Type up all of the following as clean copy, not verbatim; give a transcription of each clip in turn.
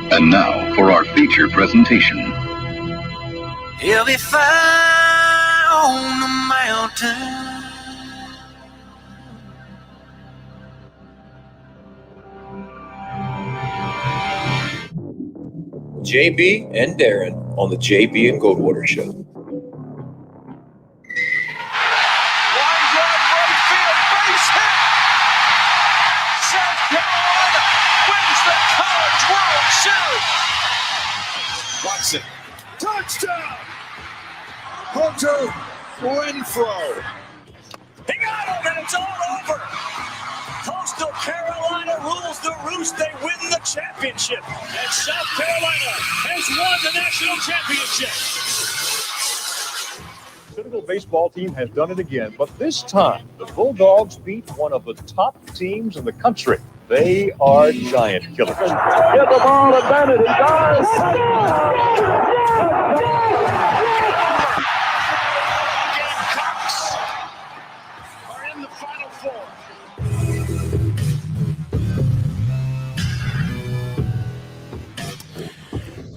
And now for our feature presentation. He'll be fire on the mountain. JB and Darren on the JB and Goldwater Show. Line drive right field, base hit. South Carolina wins the College World Series. Watson, touchdown. Hunter Renfrow. He got him, and it's all over. Coastal Carolina rules the roost. They win the championship. And South Carolina has won the national championship. Citadel baseball team has done it again, but this time the Bulldogs beat one of the top teams in the country. They are giant killers. Get the ball to Bennett. He does. Gamecocks are in the Final Four.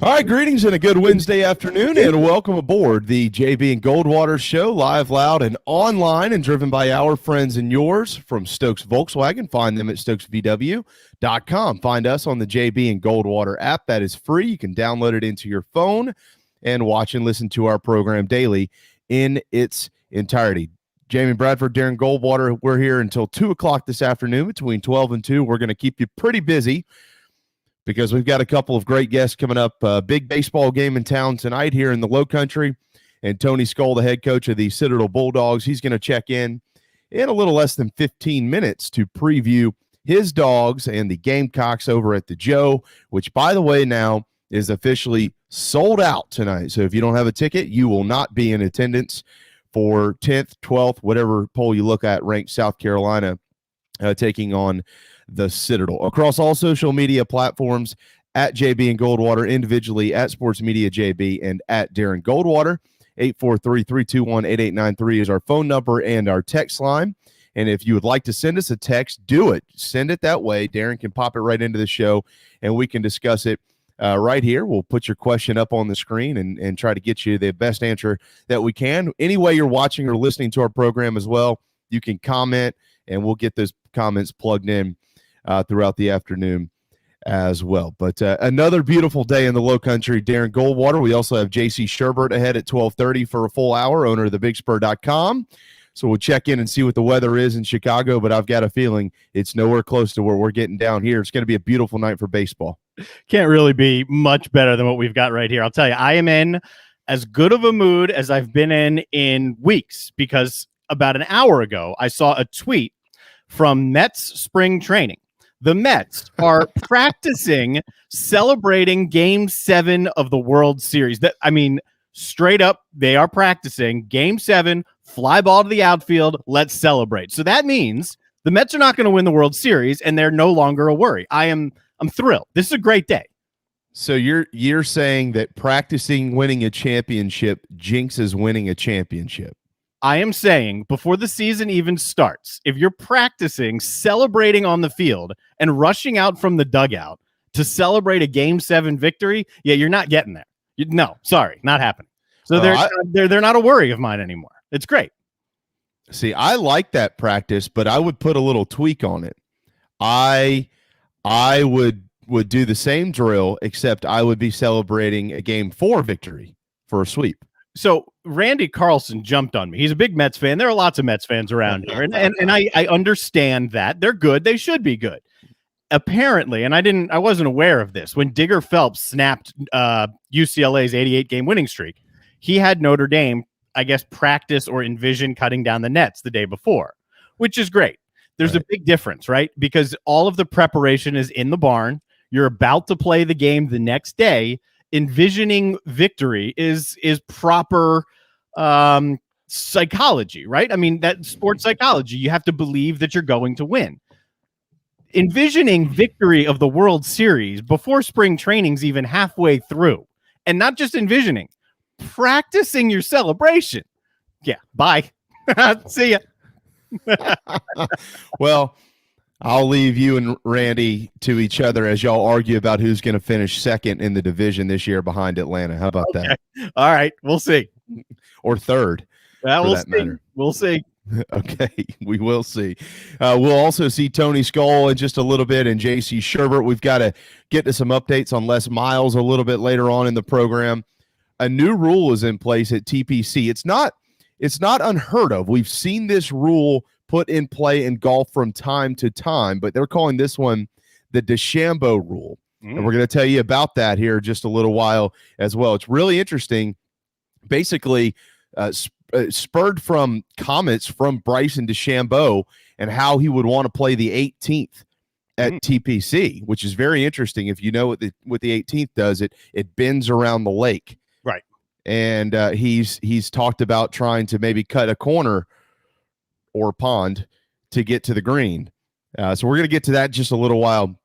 All right, greetings and a good Wednesday afternoon, and welcome aboard the JB and Goldwater Show, live, loud, and online, and driven by our friends and yours from Stokes Volkswagen. Find them at stokesvw.com. Find us on the JB and Goldwater app. That is free. You can download it into your phone and watch and listen to our program daily in its entirety. Jamie Bradford, Darren Goldwater, we're here until 2 o'clock this afternoon. Between 12 and 2, we're going to keep you pretty busy, because we've got a couple of great guests coming up. Big baseball game in town tonight here in the Low Country. And Tony Skole, the head coach of the Citadel Bulldogs, he's going to check in a little less than 15 minutes to preview his dogs and the Gamecocks over at the Joe, which, by the way, now is officially sold out tonight. So if you don't have a ticket, you will not be in attendance for 10th, 12th, whatever poll you look at, ranked South Carolina taking on the Citadel. Across all social media platforms, at JB and Goldwater, individually at Sports Media JB and at Darren Goldwater. 843-321-8893 is our phone number and our text line. And if you would like to send us a text, do it. Send it that way. Darren can pop it right into the show, and we can discuss it right here. We'll put your question up on the screen and try to get you the best answer that we can. Any way you're watching or listening to our program as well, you can comment, and we'll get those comments plugged in throughout the afternoon as well. But another beautiful day in the Low Country. Darren Goldwater. We also have JC Shurburtt ahead at 12:30 for a full hour, owner of thebigspur.com. So we'll check in and see what the weather is in Chicago, but I've got a feeling it's nowhere close to where we're getting down here. It's going to be a beautiful night for baseball. Can't really be much better than what we've got right here. I'll tell you, I am in as good of a mood as I've been in weeks, because about an hour ago, I saw a tweet from Mets spring training. The Mets are practicing celebrating Game 7 of the World Series. Straight up, they are practicing Game 7, fly ball to the outfield, let's celebrate. So that means the Mets are not going to win the World Series, and they're no longer a worry. I'm thrilled. This is a great day. So you're saying that practicing winning a championship jinxes winning a championship? I am saying, before the season even starts, if you're practicing, celebrating on the field, and rushing out from the dugout to celebrate a Game 7 victory, you're not getting there. No, sorry, not happening. So they're not a worry of mine anymore. It's great. See, I like that practice, but I would put a little tweak on it. I would do the same drill, except I would be celebrating a Game 4 victory for a sweep. So Randy Carlson jumped on me. He's a big Mets fan. There are lots of Mets fans around here, and I understand that. They're good. They should be good. Apparently, and I wasn't aware of this, when Digger Phelps snapped UCLA's 88-game winning streak, he had Notre Dame I guess, practice or envision cutting down the nets the day before, which is great. There's a big difference, right? Because all of the preparation is in the barn. You're about to play the game the next day. Envisioning victory is proper psychology, right? I mean, that sports psychology. You have to believe that you're going to win. Envisioning victory of the World Series before spring training's even halfway through, and not just envisioning, practicing your celebration. Yeah, bye. See ya. Well, I'll leave you and Randy to each other as y'all argue about who's going to finish second in the division this year behind Atlanta. How about that? All right, we'll see. Or third, well, for we'll that see. matter. We'll see. Okay, we will see. We'll also see Tony Skole in just a little bit and JC Shurburtt. We've got to get to some updates on Les Miles a little bit later on in the program. A new rule is in place at TPC. It's not unheard of. We've seen this rule put in play in golf from time to time, but they're calling this one the DeChambeau rule. And we're going to tell you about that here in just a little while as well. It's really interesting. Basically, spurred from comments from Bryson DeChambeau and how he would want to play the 18th at TPC, which is very interesting. If you know what the 18th does, it bends around the lake. Right. And he's talked about trying to maybe cut a corner or pond to get to the green. So we're going to get to that in just a little while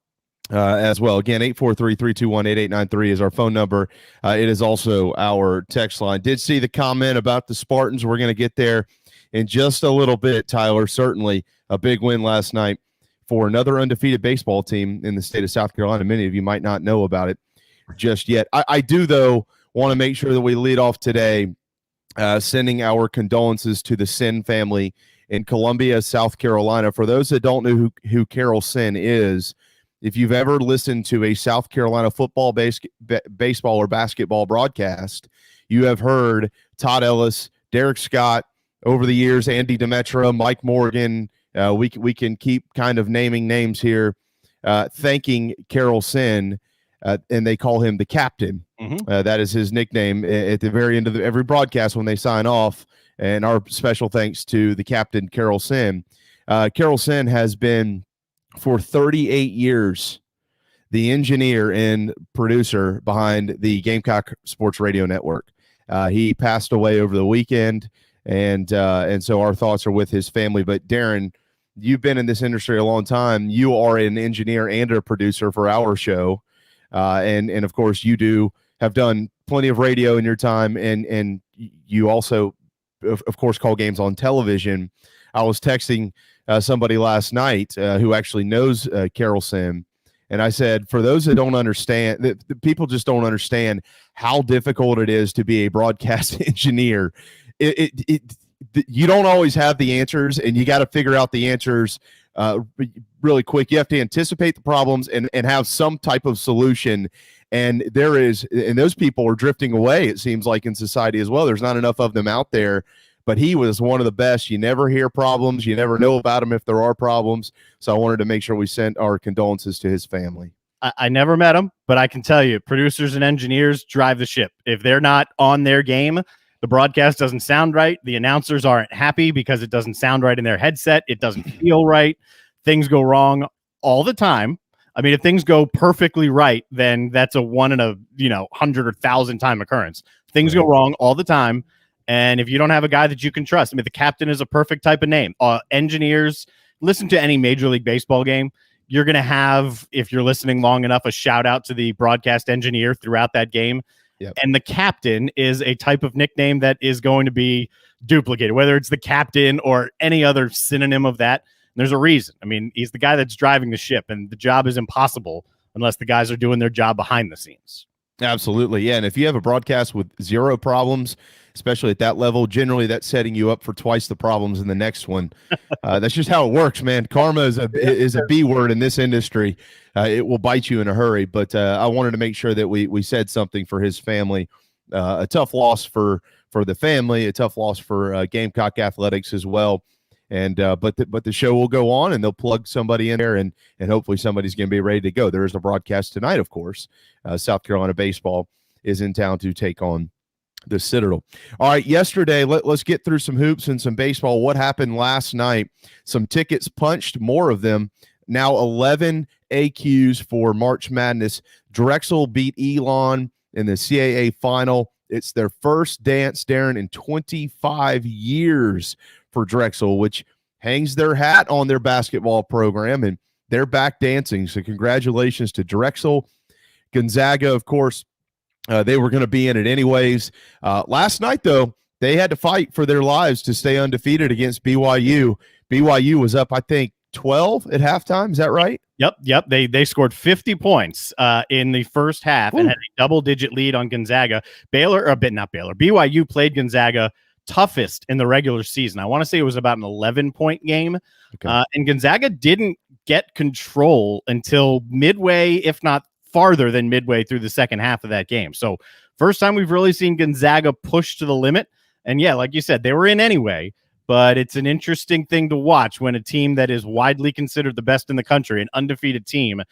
as well. Again, 843-321-8893 is our phone number. It is also our text line. Did see the comment about the Spartans. We're going to get there in just a little bit, Tyler. Certainly a big win last night for another undefeated baseball team in the state of South Carolina. Many of you might not know about it just yet. I do, though, want to make sure that we lead off today sending our condolences to the Sin family in Columbia, South Carolina. For those that don't know who Carol Sin is, if you've ever listened to a South Carolina football, baseball, or basketball broadcast, you have heard Todd Ellis, Derek Scott, over the years, Andy Demetra, Mike Morgan. We can keep kind of naming names here, thanking Carol Sin, and they call him the captain. That is his nickname at the very end of every broadcast when they sign off. And our special thanks to the captain, Carol Sin. Carol Sin has been, for 38 years, the engineer and producer behind the Gamecock Sports Radio Network. He passed away over the weekend, and so our thoughts are with his family. But Darren, you've been in this industry a long time. You are an engineer and a producer for our show, and of course you have done plenty of radio in your time, and you also, of course, call games on television. I was texting somebody last night who actually knows Carol Sin, and I said, for those that don't understand, the people just don't understand how difficult it is to be a broadcast engineer. You don't always have the answers, and you got to figure out the answers really quick. You have to anticipate the problems and have some type of solution. And those people are drifting away, it seems like, in society as well. There's not enough of them out there, but he was one of the best. You never hear problems. You never know about them if there are problems. So I wanted to make sure we sent our condolences to his family. I never met him, but I can tell you, producers and engineers drive the ship. If they're not on their game, the broadcast doesn't sound right. The announcers aren't happy because it doesn't sound right in their headset. It doesn't feel right. Things go wrong all the time. I mean, if things go perfectly right, then that's a 1 in a 100 or 1,000 time occurrence. Things go wrong all the time, and if you don't have a guy that you can trust, I mean, the captain is a perfect type of name. Engineers, listen to any Major League Baseball game. You're going to have, if you're listening long enough, a shout out to the broadcast engineer throughout that game. Yep. And the captain is a type of nickname that is going to be duplicated, whether it's the captain or any other synonym of that. There's a reason. I mean, he's the guy that's driving the ship, and the job is impossible unless the guys are doing their job behind the scenes. Absolutely. Yeah. And if you have a broadcast with zero problems, especially at that level, generally that's setting you up for twice the problems in the next one. That's just how it works, man. Karma is a B word in this industry. It will bite you in a hurry. But I wanted to make sure that we said something for his family. A tough loss for the family, a tough loss for Gamecock Athletics as well. And but the show will go on, and they'll plug somebody in there, and hopefully somebody's going to be ready to go. There is a broadcast tonight, of course. South Carolina baseball is in town to take on The Citadel. All right, yesterday, let's get through some hoops and some baseball. What happened last night? Some tickets punched, more of them. Now 11 AQs for March Madness. Drexel beat Elon in the CAA final. It's their first dance, Darren, in 25 years for Drexel, which hangs their hat on their basketball program, and they're back dancing. So congratulations to Drexel. Gonzaga, of course, they were going to be in it anyways. Last night, though, they had to fight for their lives to stay undefeated against BYU. BYU was up, I think, 12 at halftime. Is that right? Yep. They scored 50 points in the first half and had a double-digit lead on Gonzaga. BYU played Gonzaga toughest in the regular season. I want to say it was about an 11-point game. Okay. And Gonzaga didn't get control until midway, if not farther than midway through the second half of that game. So first time we've really seen Gonzaga push to the limit. And yeah, like you said, they were in anyway, but it's an interesting thing to watch when a team that is widely considered the best in the country, an undefeated team,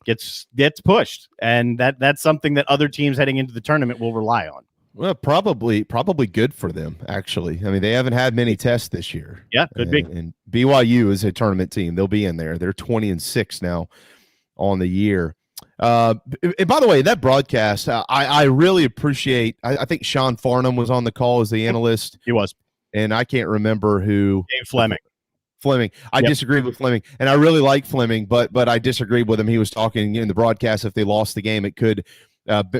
gets pushed. And that's something that other teams heading into the tournament will rely on. Well, probably good for them, actually. I mean, they haven't had many tests this year. Yeah, could be. And BYU is a tournament team. They'll be in there. They're 20-6 now on the year. And by the way, that broadcast, I really appreciate. I think Sean Farnham was on the call as the analyst. He was, and I can't remember who. Dave Fleming. I disagreed with Fleming, and I really like Fleming, but I disagreed with him. He was talking in the broadcast. If they lost the game, it could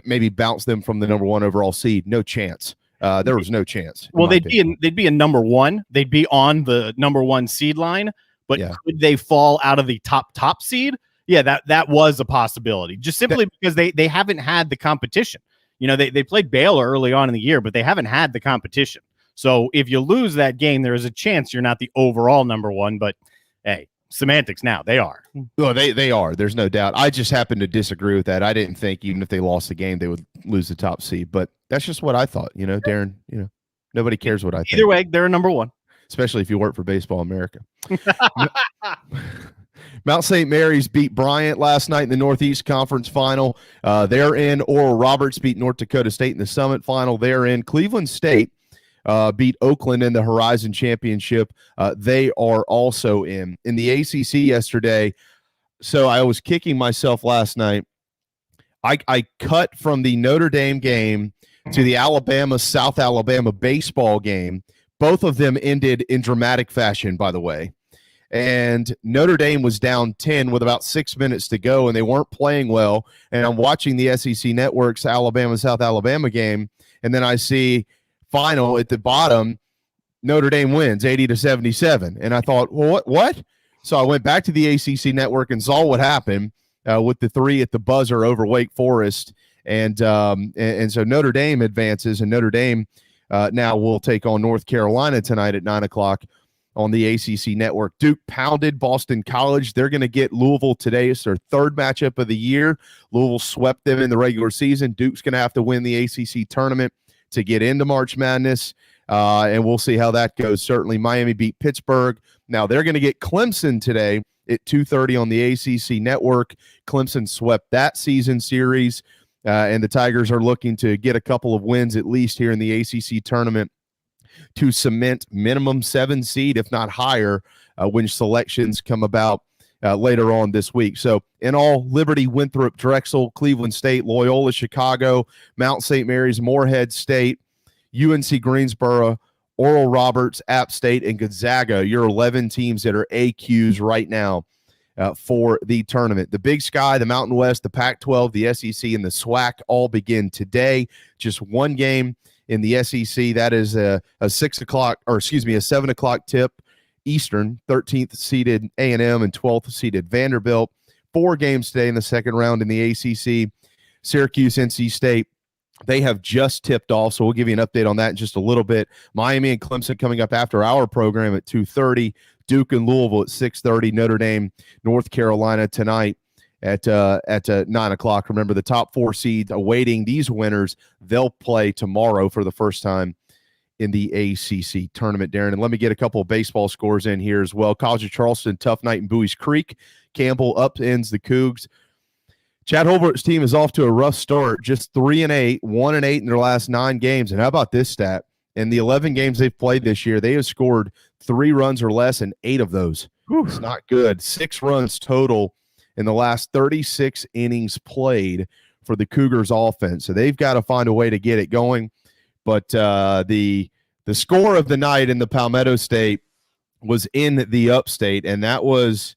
maybe bounce them from the number 1 overall seed. No chance. There was no chance. Well, they'd be a number 1. They'd be on the number 1 seed line, but could they fall out of the top seed? Yeah, that was a possibility, just simply because they haven't had the competition. You know, they played Baylor early on in the year, but they haven't had the competition. So if you lose that game, there is a chance you're not the overall number 1. But hey, semantics now. They are. Well, they are. There's no doubt. I just happen to disagree with that. I didn't think even if they lost the game, they would lose the top seed. But that's just what I thought. You know, Darren, nobody cares what I think. Either way, they're number 1. Especially if you work for Baseball America. Mount St. Mary's beat Bryant last night in the Northeast Conference Final. They're in. Oral Roberts beat North Dakota State in the Summit Final. They're in. Cleveland State beat Oakland in the Horizon Championship. They are also in. In the ACC yesterday, so I was kicking myself last night. I cut from the Notre Dame game to the South Alabama baseball game. Both of them ended in dramatic fashion, by the way. And Notre Dame was down 10 with about 6 minutes to go, and they weren't playing well. And I'm watching the SEC Network's South Alabama game, and then I see final at the bottom, Notre Dame wins 80-77. And I thought, well, what? So I went back to the ACC Network and saw what happened with the 3 at the buzzer over Wake Forest. And so Notre Dame advances, and Notre Dame now will take on North Carolina tonight at 9 o'clock on the ACC Network. Duke pounded Boston College. They're going to get Louisville today. It's their 3rd matchup of the year. Louisville swept them in the regular season. Duke's going to have to win the ACC tournament to get into March Madness, and we'll see how that goes. Certainly, Miami beat Pittsburgh. Now, they're going to get Clemson today at 2:30 on the ACC Network. Clemson swept that season series, and the Tigers are looking to get a couple of wins at least here in the ACC tournament to cement minimum 7 seed, if not higher, when selections come about later on this week. So in all, Liberty, Winthrop, Drexel, Cleveland State, Loyola, Chicago, Mount St. Mary's, Morehead State, UNC Greensboro, Oral Roberts, App State, and Gonzaga, your 11 teams that are AQs right now for the tournament. The Big Sky, the Mountain West, the Pac-12, the SEC, and the SWAC all begin today. Just one game in the SEC. That is a 7 o'clock tip Eastern. 13th seeded A&M and 12th seeded Vanderbilt. 4 games today in the second round in the ACC. Syracuse, NC State, they have just tipped off, so we'll give you an update on that in just a little bit. Miami and Clemson coming up after our program at 2:30. Duke and Louisville at 6:30. Notre Dame, North Carolina tonight at 9 o'clock. Remember, the top 4 seeds awaiting these winners. They'll play tomorrow for the first time in the ACC tournament, Darren. And let me get a couple of baseball scores in here as well. College of Charleston, tough night in Bowie's Creek. Campbell upends the Cougs Chad Holbert's team is off to a rough start, just 3-8, 1-8 in their last 9 games. And how about this stat? In the 11 games they've played this year, they have scored 3 runs or less in 8 of those. Whew. It's not good. 6 runs total in the last 36 innings played for the Cougars offense. So they've got to find a way to get it going. But the score of the night in the Palmetto State was in the upstate, and that was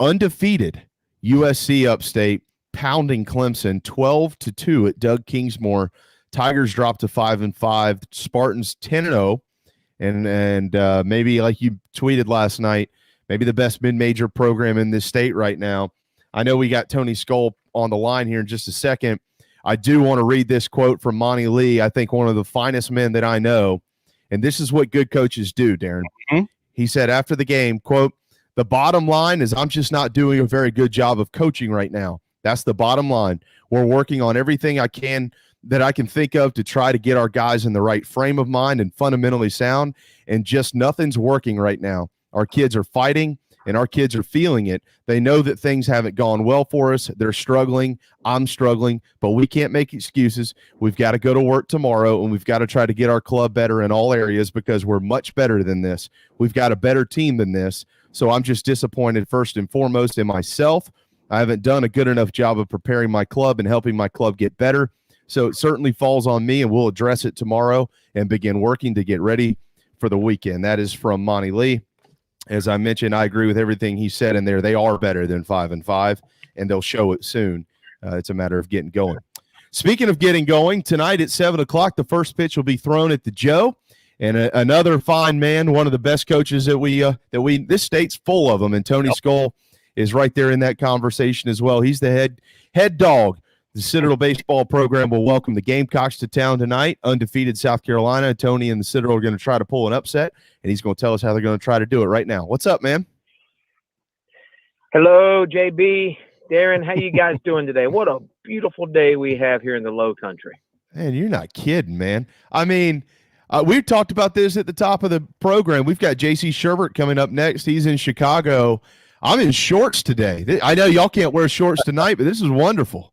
undefeated USC upstate pounding Clemson 12-2 at Doug Kingsmore. Tigers dropped to 5-5. Spartans 10-0, and maybe like you tweeted last night, maybe the best mid-major program in this state right now. I know we got Tony Skole on the line here in just a second. I do want to read this quote from Monty Lee, I think one of the finest men that I know, and this is what good coaches do, Darren. Mm-hmm. He said after the game, quote, "The bottom line is I'm just not doing a very good job of coaching right now. That's the bottom line. We're working on everything I can think of to try to get our guys in the right frame of mind and fundamentally sound, and just nothing's working right now. Our kids are fighting, and our kids are feeling it. They know that things haven't gone well for us. They're struggling. I'm struggling, but we can't make excuses. We've got to go to work tomorrow, and we've got to try to get our club better in all areas because we're much better than this. We've got a better team than this. So I'm just disappointed first and foremost in myself. I haven't done a good enough job of preparing my club and helping my club get better. So it certainly falls on me, and we'll address it tomorrow and begin working to get ready for the weekend." That is from Monty Lee. As I mentioned, I agree with everything he said in there. They are better than 5-5, and they'll show it soon. It's a matter of getting going. Speaking of getting going, tonight at 7 o'clock, the first pitch will be thrown at the Joe. And another fine man, one of the best coaches that this state's full of them, and Tony Skole is right there in that conversation as well. He's the head dog. The Citadel baseball program will welcome the Gamecocks to town tonight. Undefeated South Carolina. Tony and the Citadel are going to try to pull an upset, and he's going to tell us how they're going to try to do it right now. What's up, man? Hello, JB. Darren, how you guys doing today? What a beautiful day we have here in the Low Country. Man, you're not kidding, man. I mean, we talked about this at the top of the program. We've got J.C. Shurburtt coming up next. He's in Chicago. I'm in shorts today. I know y'all can't wear shorts tonight, but this is wonderful.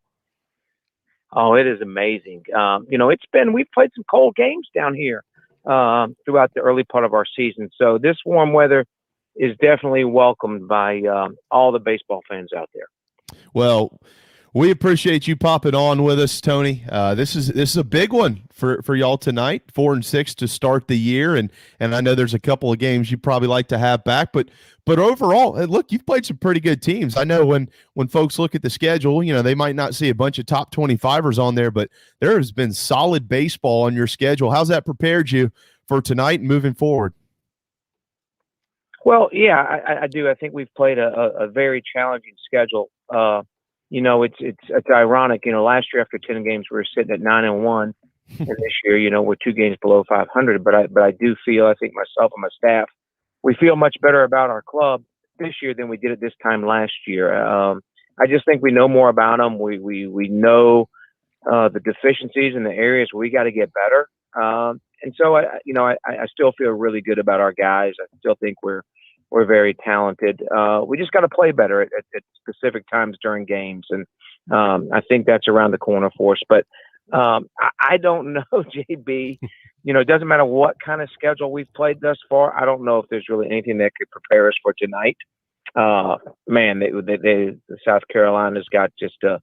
Oh, it is amazing. We've played some cold games down here throughout the early part of our season. So this warm weather is definitely welcomed by all the baseball fans out there. Well, we appreciate you popping on with us, Tony. This is a big one for y'all tonight, 4-6 to start the year, and I know there's a couple of games you probably like to have back, but overall, look, you've played some pretty good teams. I know when folks look at the schedule, they might not see a bunch of top 25ers on there, but there has been solid baseball on your schedule. How's that prepared you for tonight and moving forward? Well, yeah, I do. I think we've played a very challenging schedule. It's ironic. Last year after 10 games, we were sitting at 9-1, and this year, we're 2 games below 500. But I do feel, I think myself and my staff, we feel much better about our club this year than we did at this time last year. I just think we know more about them. We know the deficiencies in the areas where we got to get better. And so I still feel really good about our guys. I still think we're very talented. We just got to play better at specific times during games, and I think that's around the corner for us. But I don't know, JB. It doesn't matter what kind of schedule we've played thus far. I don't know if there's really anything that could prepare us for tonight. The South Carolina's got just a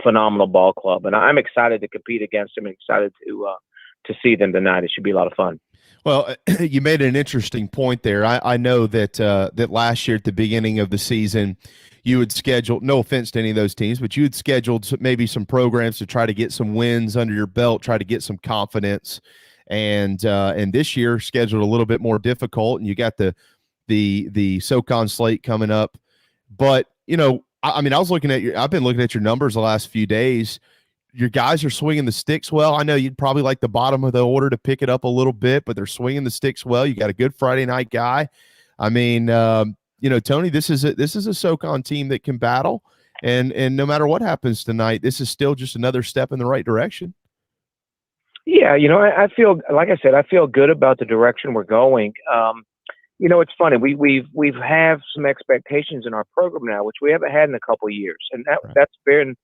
phenomenal ball club, and I'm excited to compete against them and excited to see them tonight. It should be a lot of fun. Well, you made an interesting point there. I know that that last year at the beginning of the season, you had scheduled, no offense to any of those teams, but you had scheduled maybe some programs to try to get some wins under your belt, try to get some confidence. And this year scheduled a little bit more difficult, and you got the SoCon slate coming up. But, I've been looking at your numbers the last few days. Your guys are swinging the sticks well. I know you'd probably like the bottom of the order to pick it up a little bit, but they're swinging the sticks well. You got a good Friday night guy. Tony, this is a SoCon team that can battle, and no matter what happens tonight, this is still just another step in the right direction. Yeah, I feel, like I said, I feel good about the direction we're going. It's funny. We've have some expectations in our program now, which we haven't had in a couple of years, and that's been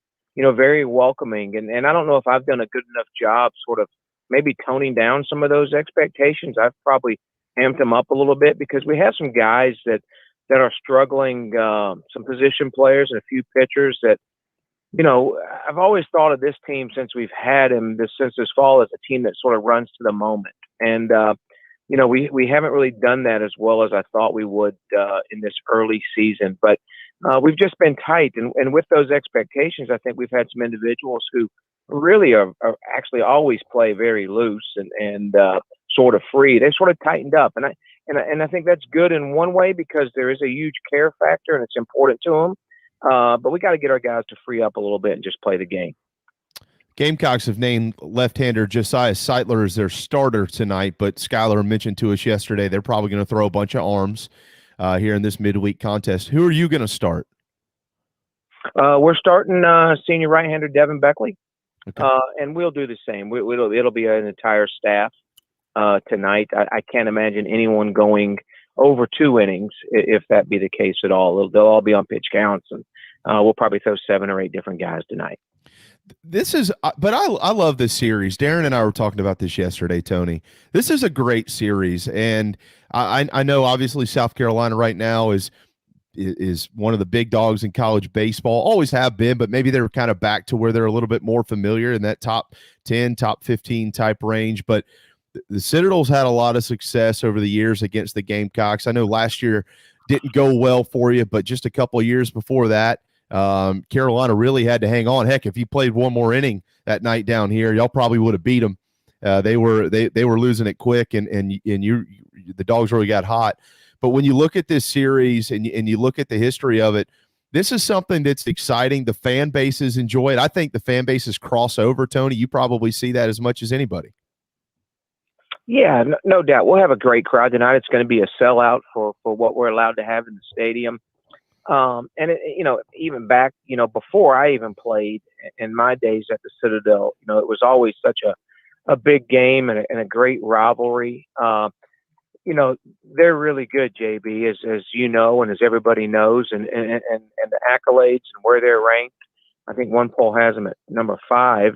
very welcoming. And I don't know if I've done a good enough job sort of maybe toning down some of those expectations. I've probably amped them up a little bit because we have some guys that are struggling, some position players and a few pitchers that, I've always thought of this team since we've had him since this fall as a team that sort of runs to the moment. And, we haven't really done that as well as I thought we would in this early season. But we've just been tight. And with those expectations, I think we've had some individuals who really are actually always play very loose and sort of free. They sort of tightened up. And I think that's good in one way because there is a huge care factor and it's important to them. But we got to get our guys to free up a little bit and just play the game. Gamecocks have named left-hander Josiah Seitler as their starter tonight, but Skylar mentioned to us yesterday they're probably going to throw a bunch of arms here in this midweek contest. Who are you going to start? We're starting senior right-hander Devin Beckley, Okay. and we'll do the same. It'll be an entire staff tonight. I can't imagine anyone going over 2 innings if that be the case at all. They'll all be on pitch counts, and we'll probably throw 7 or 8 different guys tonight. This is, but I love this series. Darren and I were talking about this yesterday, Tony. This is a great series, and I know obviously South Carolina right now is one of the big dogs in college baseball. Always have been, but maybe they're kind of back to where they're a little bit more familiar in that top 10, top 15 type range. But the Citadel's had a lot of success over the years against the Gamecocks. I know last year didn't go well for you, but just a couple of years before that, Carolina really had to hang on. Heck, if you played one more inning that night down here, y'all probably would have beat them. They were losing it quick, and the Dogs really got hot. But when you look at this series and you look at the history of it, this is something that's exciting. The fan bases enjoy it. I think the fan bases cross over, Tony. You probably see that as much as anybody. Yeah, no doubt. We'll have a great crowd tonight. It's going to be a sellout for what we're allowed to have in the stadium. And even back, before I even played in my days at the Citadel, it was always such a big game and a great rivalry. They're really good, JB, as you know, and as everybody knows, and the accolades and where they're ranked. I think one poll has them at number 5.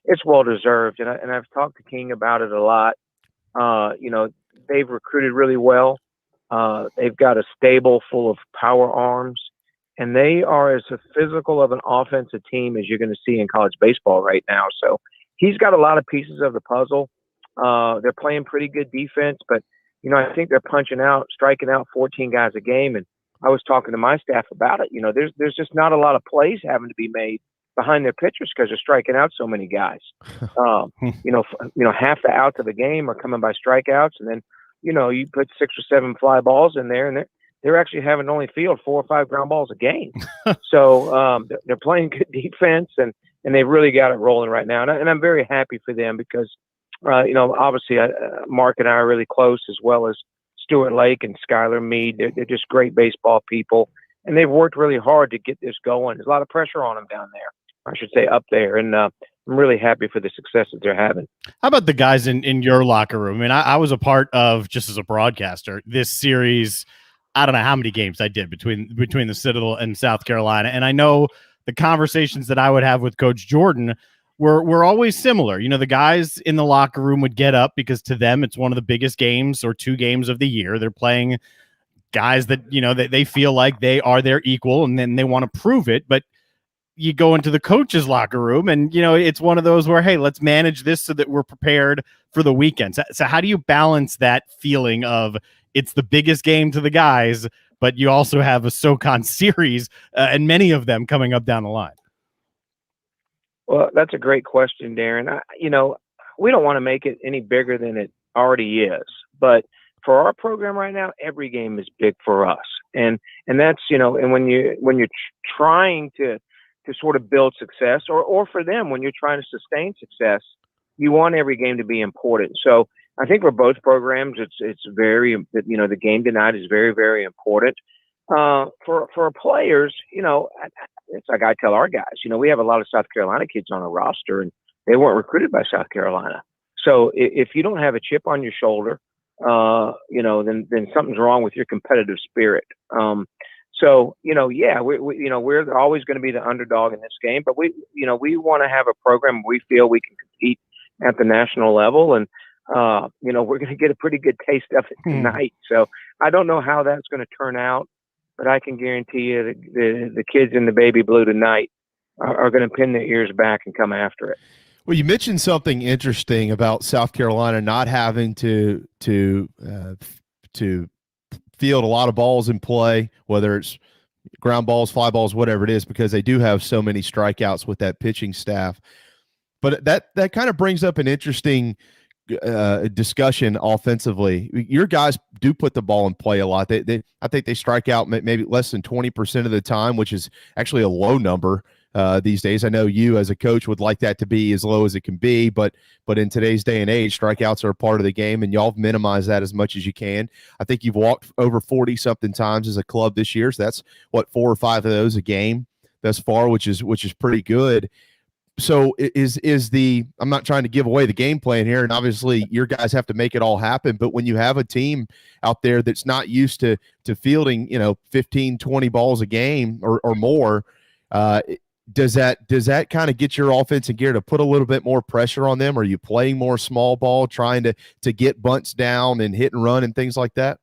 It's well deserved, and I've talked to King about it a lot. They've recruited really well. They've got a stable full of power arms, and they are as physical of an offensive team as you're going to see in college baseball right now. So he's got a lot of pieces of the puzzle. They're playing pretty good defense, but I think they're striking out 14 guys a game. And I was talking to my staff about it. There's just not a lot of plays having to be made behind their pitchers because they're striking out so many guys. Half the outs of the game are coming by strikeouts, and then you put 6 or 7 fly balls in there, and they're actually having to only field 4 or 5 ground balls a game. So they're playing good defense, and they've really got it rolling right now. And I'm very happy for them because, obviously Mark and I are really close, as well as Stuart Lake and Skylar Mead. They're just great baseball people, and they've worked really hard to get this going. There's a lot of pressure on them down there. I should say up there. And I'm really happy for the success that they're having. How about the guys in your locker room? I mean, I was a part of, just as a broadcaster, this series. I don't know how many games I did between the Citadel and South Carolina. And I know the conversations that I would have with Coach Jordan were always similar. The guys in the locker room would get up because to them, it's one of the biggest games or 2 games of the year. They're playing guys that, they feel like they are their equal, and then they want to prove it. But you go into the coach's locker room and, it's one of those where, hey, let's manage this so that we're prepared for the weekend. So how do you balance that feeling of it's the biggest game to the guys, but you also have a SoCon series and many of them coming up down the line? Well, that's a great question, Darren. We don't want to make it any bigger than it already is, but for our program right now, every game is big for us. And that's, and when you're trying to sort of build success, or for them, when you're trying to sustain success, you want every game to be important. So I think for both programs, it's very, the game tonight is very, very important. For players, it's like I tell our guys, we have a lot of South Carolina kids on the roster, and they weren't recruited by South Carolina. So if you don't have a chip on your shoulder, then something's wrong with your competitive spirit. So, we're always going to be the underdog in this game, but we want to have a program where we feel we can compete at the national level. And, we're going to get a pretty good taste of it tonight. So I don't know how that's going to turn out, but I can guarantee you the kids in the baby blue tonight are going to pin their ears back and come after it. Well, you mentioned something interesting about South Carolina not having to field a lot of balls in play, whether it's ground balls, fly balls, whatever it is, because they do have so many strikeouts with that pitching staff. But that kind of brings up an interesting discussion offensively. Your guys do put the ball in play a lot. I think they strike out maybe less than 20% of the time, which is actually a low number these days. I know you as a coach would like that to be as low as it can be, but in today's day and age, strikeouts are a part of the game, and y'all have minimized that as much as you can. I think you've walked over 40-something times as a club this year, so that's 4 or 5 of those a game thus far, which is pretty good. So I'm not trying to give away the game plan here, and obviously your guys have to make it all happen, but when you have a team out there that's not used to fielding 15, 20 balls a game or more, does that kind of get your offense in gear to put a little bit more pressure on them? Are you playing more small ball, trying to get bunts down and hit and run and things like that?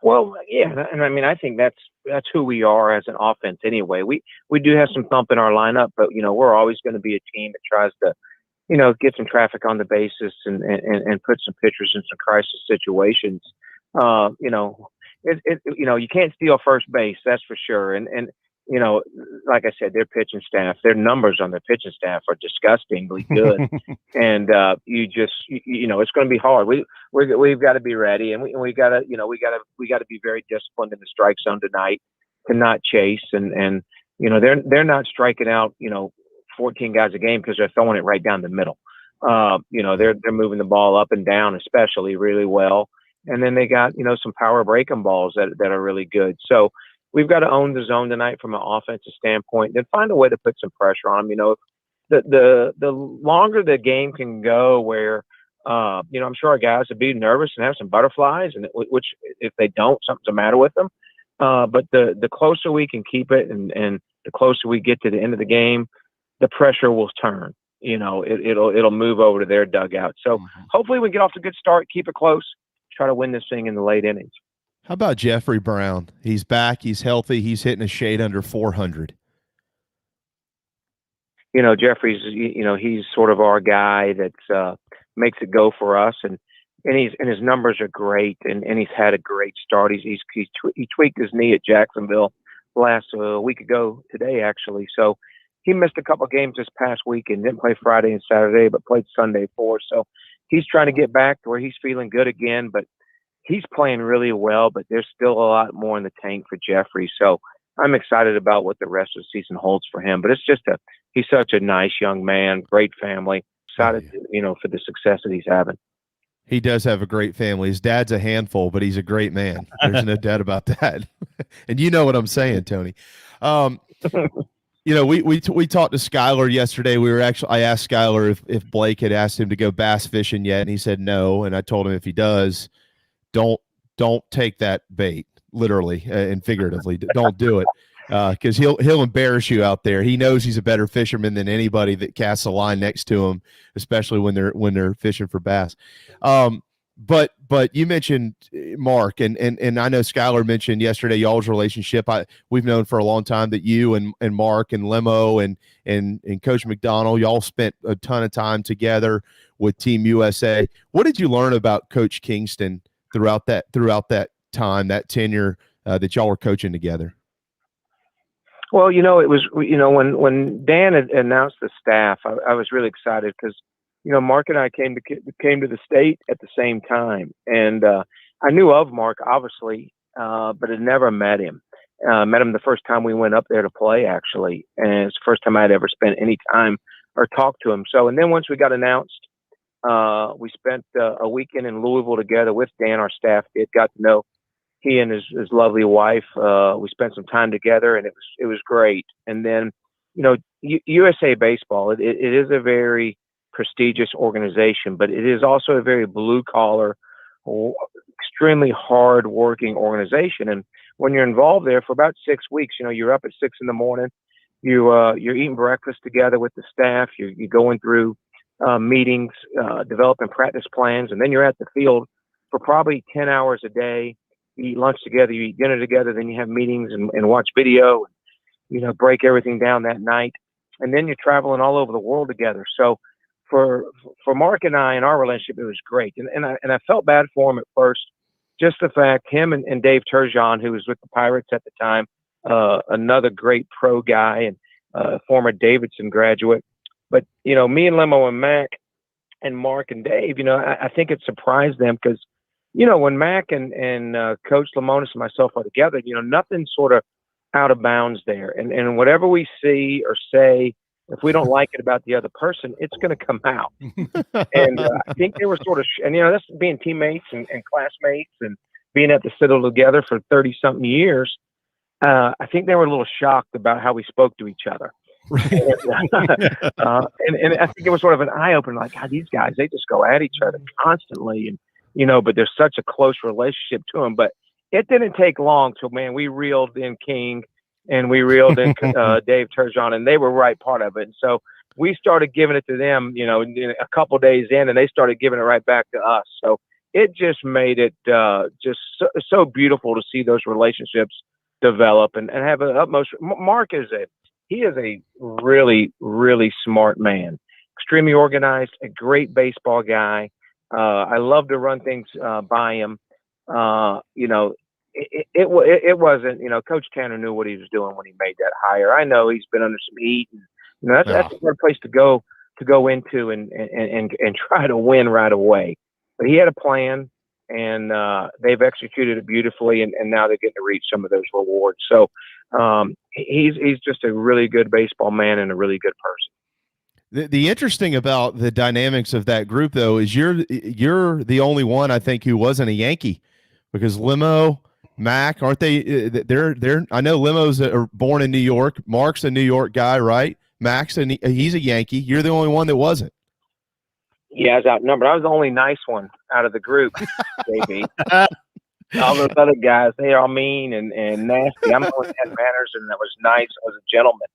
Well, yeah, and I mean, I think that's who we are as an offense anyway. We do have some thump in our lineup, but we're always going to be a team that tries to, get some traffic on the bases and put some pitchers in some crisis situations. You can't steal first base, that's for sure. And like I said, their pitching staff, their numbers on their pitching staff are disgustingly good. And it's going to be hard. We've got to be ready, and we got to be very disciplined in the strike zone tonight to not chase. And they're not striking out 14 guys a game because they're throwing it right down the middle. They're moving the ball up and down, especially really well. And then they got some power breaking balls that are really good. So we've got to own the zone tonight from an offensive standpoint, then find a way to put some pressure on them. The longer the game can go where, I'm sure our guys would be nervous and have some butterflies, and which if they don't, something's the matter with them. But the closer we can keep it and the closer we get to the end of the game, the pressure will turn. It'll move over to their dugout. So hopefully we get off to a good start, keep it close, try to win this thing in the late innings. How about Jeffrey Brown? He's back. He's healthy. He's hitting a shade under 400. Jeffrey's, he's sort of our guy that makes it go for us, and his numbers are great, and he's had a great start. He tweaked his knee at Jacksonville last week ago today, actually. So he missed a couple of games this past week and didn't play Friday and Saturday, but played Sunday for us. So he's trying to get back to where he's feeling good again, but he's playing really well, but there's still a lot more in the tank for Jeffrey. So I'm excited about what the rest of the season holds for him. But he's such a nice young man, great family, excited, for the success that he's having. He does have a great family. His dad's a handful, but he's a great man. There's no doubt about that. And you know what I'm saying, Tony. We talked to Skylar yesterday. I asked Skylar if Blake had asked him to go bass fishing yet, and he said no. And I told him if he does, don't take that bait, literally and figuratively. Don't do it, because he'll embarrass you out there. He knows he's a better fisherman than anybody that casts a line next to him, especially when they're fishing for bass. But you mentioned Mark, and I know Skylar mentioned yesterday y'all's relationship. We've known for a long time that you and Mark and Lemo and Coach McDonald, y'all spent a ton of time together with Team USA. What did you learn about Coach Kingston throughout that time, that tenure that y'all were coaching together? Well, it was, when Dan had announced the staff, I was really excited because, Mark and I came to the state at the same time. And I knew of Mark, obviously, but had never met him. Met him the first time we went up there to play, actually. And it's the first time I'd ever spent any time or talked to him. So, and then once we got announced, we spent a weekend in Louisville together with Dan, our staff got to know he and his lovely wife. We spent some time together, and it was great. And then, USA Baseball, it is a very prestigious organization, but it is also a very blue collar, extremely hard working organization. And when you're involved there for about 6 weeks, you're up at 6 a.m. You're eating breakfast together with the staff. You're going through meetings, developing practice plans, and then you're at the field for probably 10 hours a day. You eat lunch together, you eat dinner together, then you have meetings and watch video, break everything down that night. And then you're traveling all over the world together. So for Mark and I and our relationship, it was great. And I felt bad for him at first. Just the fact, him and Dave Turgeon, who was with the Pirates at the time, another great pro guy and former Davidson graduate. But, me and Lemo and Mac and Mark and Dave, I think it surprised them because, when Mac and Coach Lemonis and myself are together, nothing's sort of out of bounds there. And whatever we see or say, if we don't like it about the other person, it's going to come out. And I think they were sort of, that's being teammates and classmates and being at the Citadel together for 30-something years. I think they were a little shocked about how we spoke to each other. and I think it was sort of an eye-opener, like, God, these guys, they just go at each other constantly. And, but there's such a close relationship to them. But it didn't take long till, man, we reeled in King and we reeled in Dave Turgeon, and they were right part of it. And so we started giving it to them, a couple of days in, and they started giving it right back to us. So it just made it just so beautiful to see those relationships develop and have an utmost. Mark is a really, really smart man, extremely organized, a great baseball guy. I love to run things by him. It wasn't, Coach Tanner knew what he was doing when he made that hire. I know he's been under some heat, and that's a hard place to go into and try to win right away. But he had a plan, and they've executed it beautifully, and now they're getting to reap some of those rewards. So he's just a really good baseball man and a really good person. The interesting about the dynamics of that group, though, is you're the only one, I think, who wasn't a Yankee, because Limo, Mac, aren't they? They're. I know Limo's born in New York. Mark's a New York guy, right? Mac's he's a Yankee. You're the only one that wasn't. Yeah, I was outnumbered. I was the only nice one out of the group, baby. All those other guys, they are all mean and nasty. I'm the one that had manners and that was nice. I was a gentleman,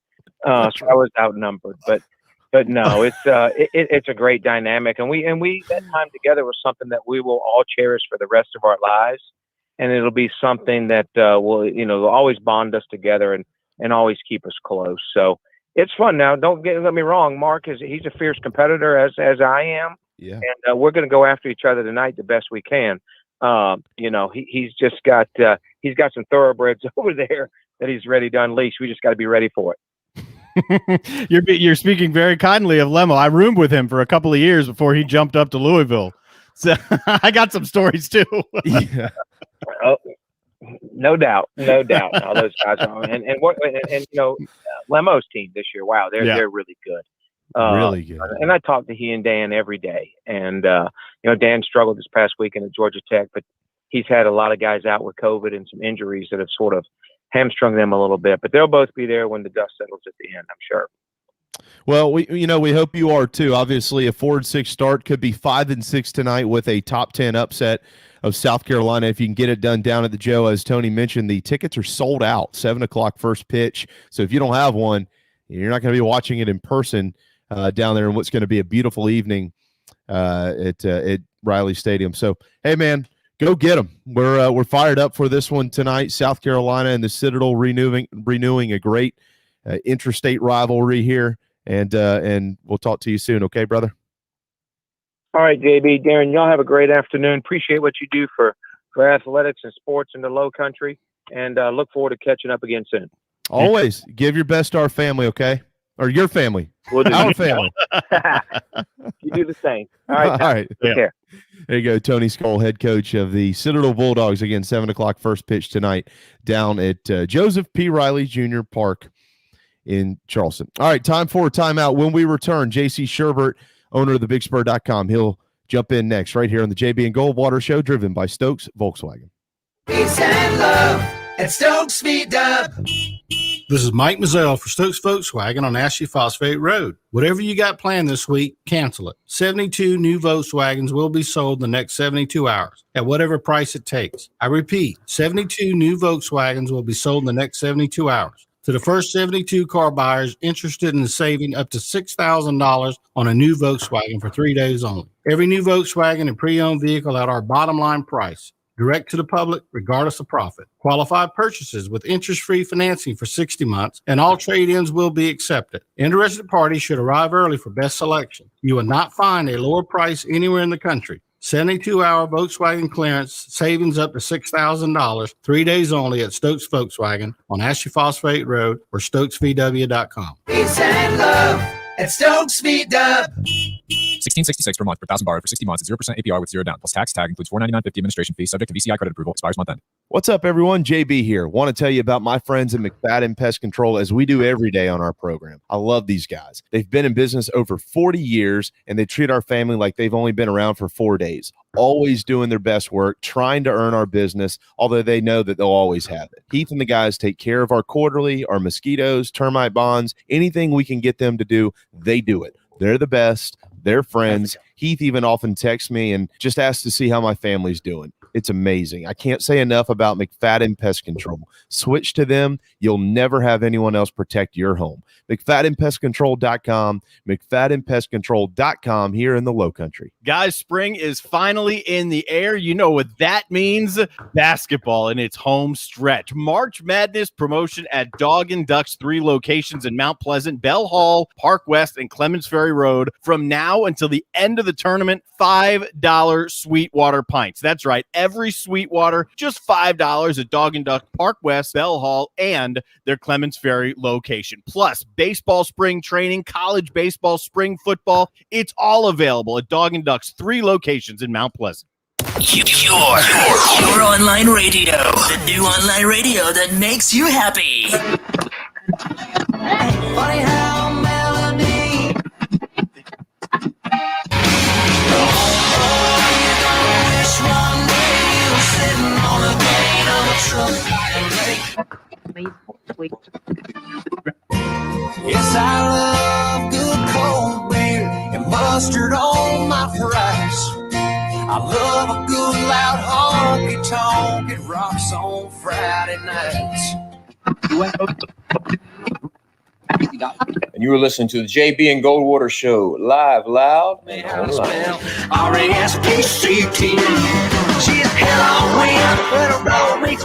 so I was outnumbered. But no, it's a great dynamic, and we that time together was something that we will all cherish for the rest of our lives, and it'll be something that will always bond us together and always keep us close. So it's fun. Now, don't get me wrong. Mark he's a fierce competitor as I am, yeah, and we're going to go after each other tonight the best we can. He's just got he's got some thoroughbreds over there that he's ready to unleash. We just got to be ready for it. You're speaking very kindly of Lemo. I roomed with him for a couple of years before he jumped up to Louisville. So I got some stories too. Yeah. Oh, no doubt. All those guys are, and Lemo's team this year. Wow, they're really good. Really good. And I talk to he and Dan every day. And Dan struggled this past weekend at Georgia Tech, but he's had a lot of guys out with COVID and some injuries that have sort of hamstrung them a little bit, but they'll both be there when the dust settles at the end, I'm sure. Well, we hope you are too. Obviously, a 4-6 start could be 5-6 tonight with a top 10 upset of South Carolina. If you can get it done down at the Joe, as Tony mentioned, the tickets are sold out. 7:00 first pitch. So if you don't have one, you're not going to be watching it in person down there in what's going to be a beautiful evening at Riley Stadium. So hey, man. Go get them. We're fired up for this one tonight. South Carolina and the Citadel renewing a great interstate rivalry here, and we'll talk to you soon. Okay, brother. All right, JB, Darren, y'all have a great afternoon. Appreciate what you do for athletics and sports in the Low Country, and look forward to catching up again soon. Always give your best to our family, okay, or your family. We'll do our family. You do the same. All right. All right. Take care. There you go, Tony Skole, head coach of the Citadel Bulldogs. Again, 7:00 first pitch tonight down at Joseph P. Riley Jr. Park in Charleston. All right, time for a timeout. When we return, J.C. Shurburtt, owner of thebigspur.com, he'll jump in next right here on the JB and Goldwater Show, driven by Stokes Volkswagen. Peace and love at Stokes Speed Up. This is Mike Mazzell for Stokes Volkswagen on Ashley Phosphate Road. Whatever you got planned this week, cancel it. 72 new Volkswagens will be sold in the next 72 hours at whatever price it takes. I repeat, 72 new Volkswagens will be sold in the next 72 hours. To the first 72 car buyers interested in saving up to $6,000 on a new Volkswagen for 3 days only. Every new Volkswagen and pre-owned vehicle at our bottom line price. Direct to the public, regardless of profit. Qualified purchases with interest-free financing for 60 months, and all trade-ins will be accepted. Interested parties should arrive early for best selection. You will not find a lower price anywhere in the country. 72-hour Volkswagen clearance, savings up to $6,000, 3 days only at Stokes Volkswagen on Ashley Phosphate Road or StokesVW.com. Peace and love at Stokes VW. $16.66 per month per thousand borrowed for 60 months at 0% APR with 0 down. Plus tax tag includes $4.99.50 administration fee subject to VCI credit approval. Expires month end. What's up, everyone? JB here. Want to tell you about my friends at McFadden Pest Control, as we do every day on our program. I love these guys. They've been in business over 40 years, and they treat our family like they've only been around for 4 days. Always doing their best work, trying to earn our business, although they know that they'll always have it. Heath and the guys take care of our quarterly, our mosquitoes, termite bonds, anything we can get them to do, they do it. They're the best. They're friends. Heath even often texts me and just asks to see how my family's doing. It's amazing. I can't say enough about McFadden Pest Control. Switch to them. You'll never have anyone else protect your home. McFaddenPestControl.com, McFaddenPestControl.com here in the Low Country. Guys, spring is finally in the air. You know what that means? Basketball in its home stretch. March Madness promotion at Dog and Duck's 3 locations in Mount Pleasant, Bell Hall, Park West, and Clements Ferry Road. From now until the end of the tournament, $5 Sweetwater pints. That's right. Every Sweetwater, just $5 at Dog and Duck, Park West, Bell Hall, and their Clements Ferry location. Plus, baseball spring training, college baseball, spring football. It's all available at Dog and Duck's 3 locations in Mount Pleasant. Your online radio. The new online radio that makes you happy. Funny how melody. Yes, I love good cold beer and mustard on my fries. I love a good loud honky tonk. It rocks on Friday nights. And you were listening to the JB and Goldwater Show, live, loud, and online. R-A-S-P-C-T. She's hell on wind when a roll meets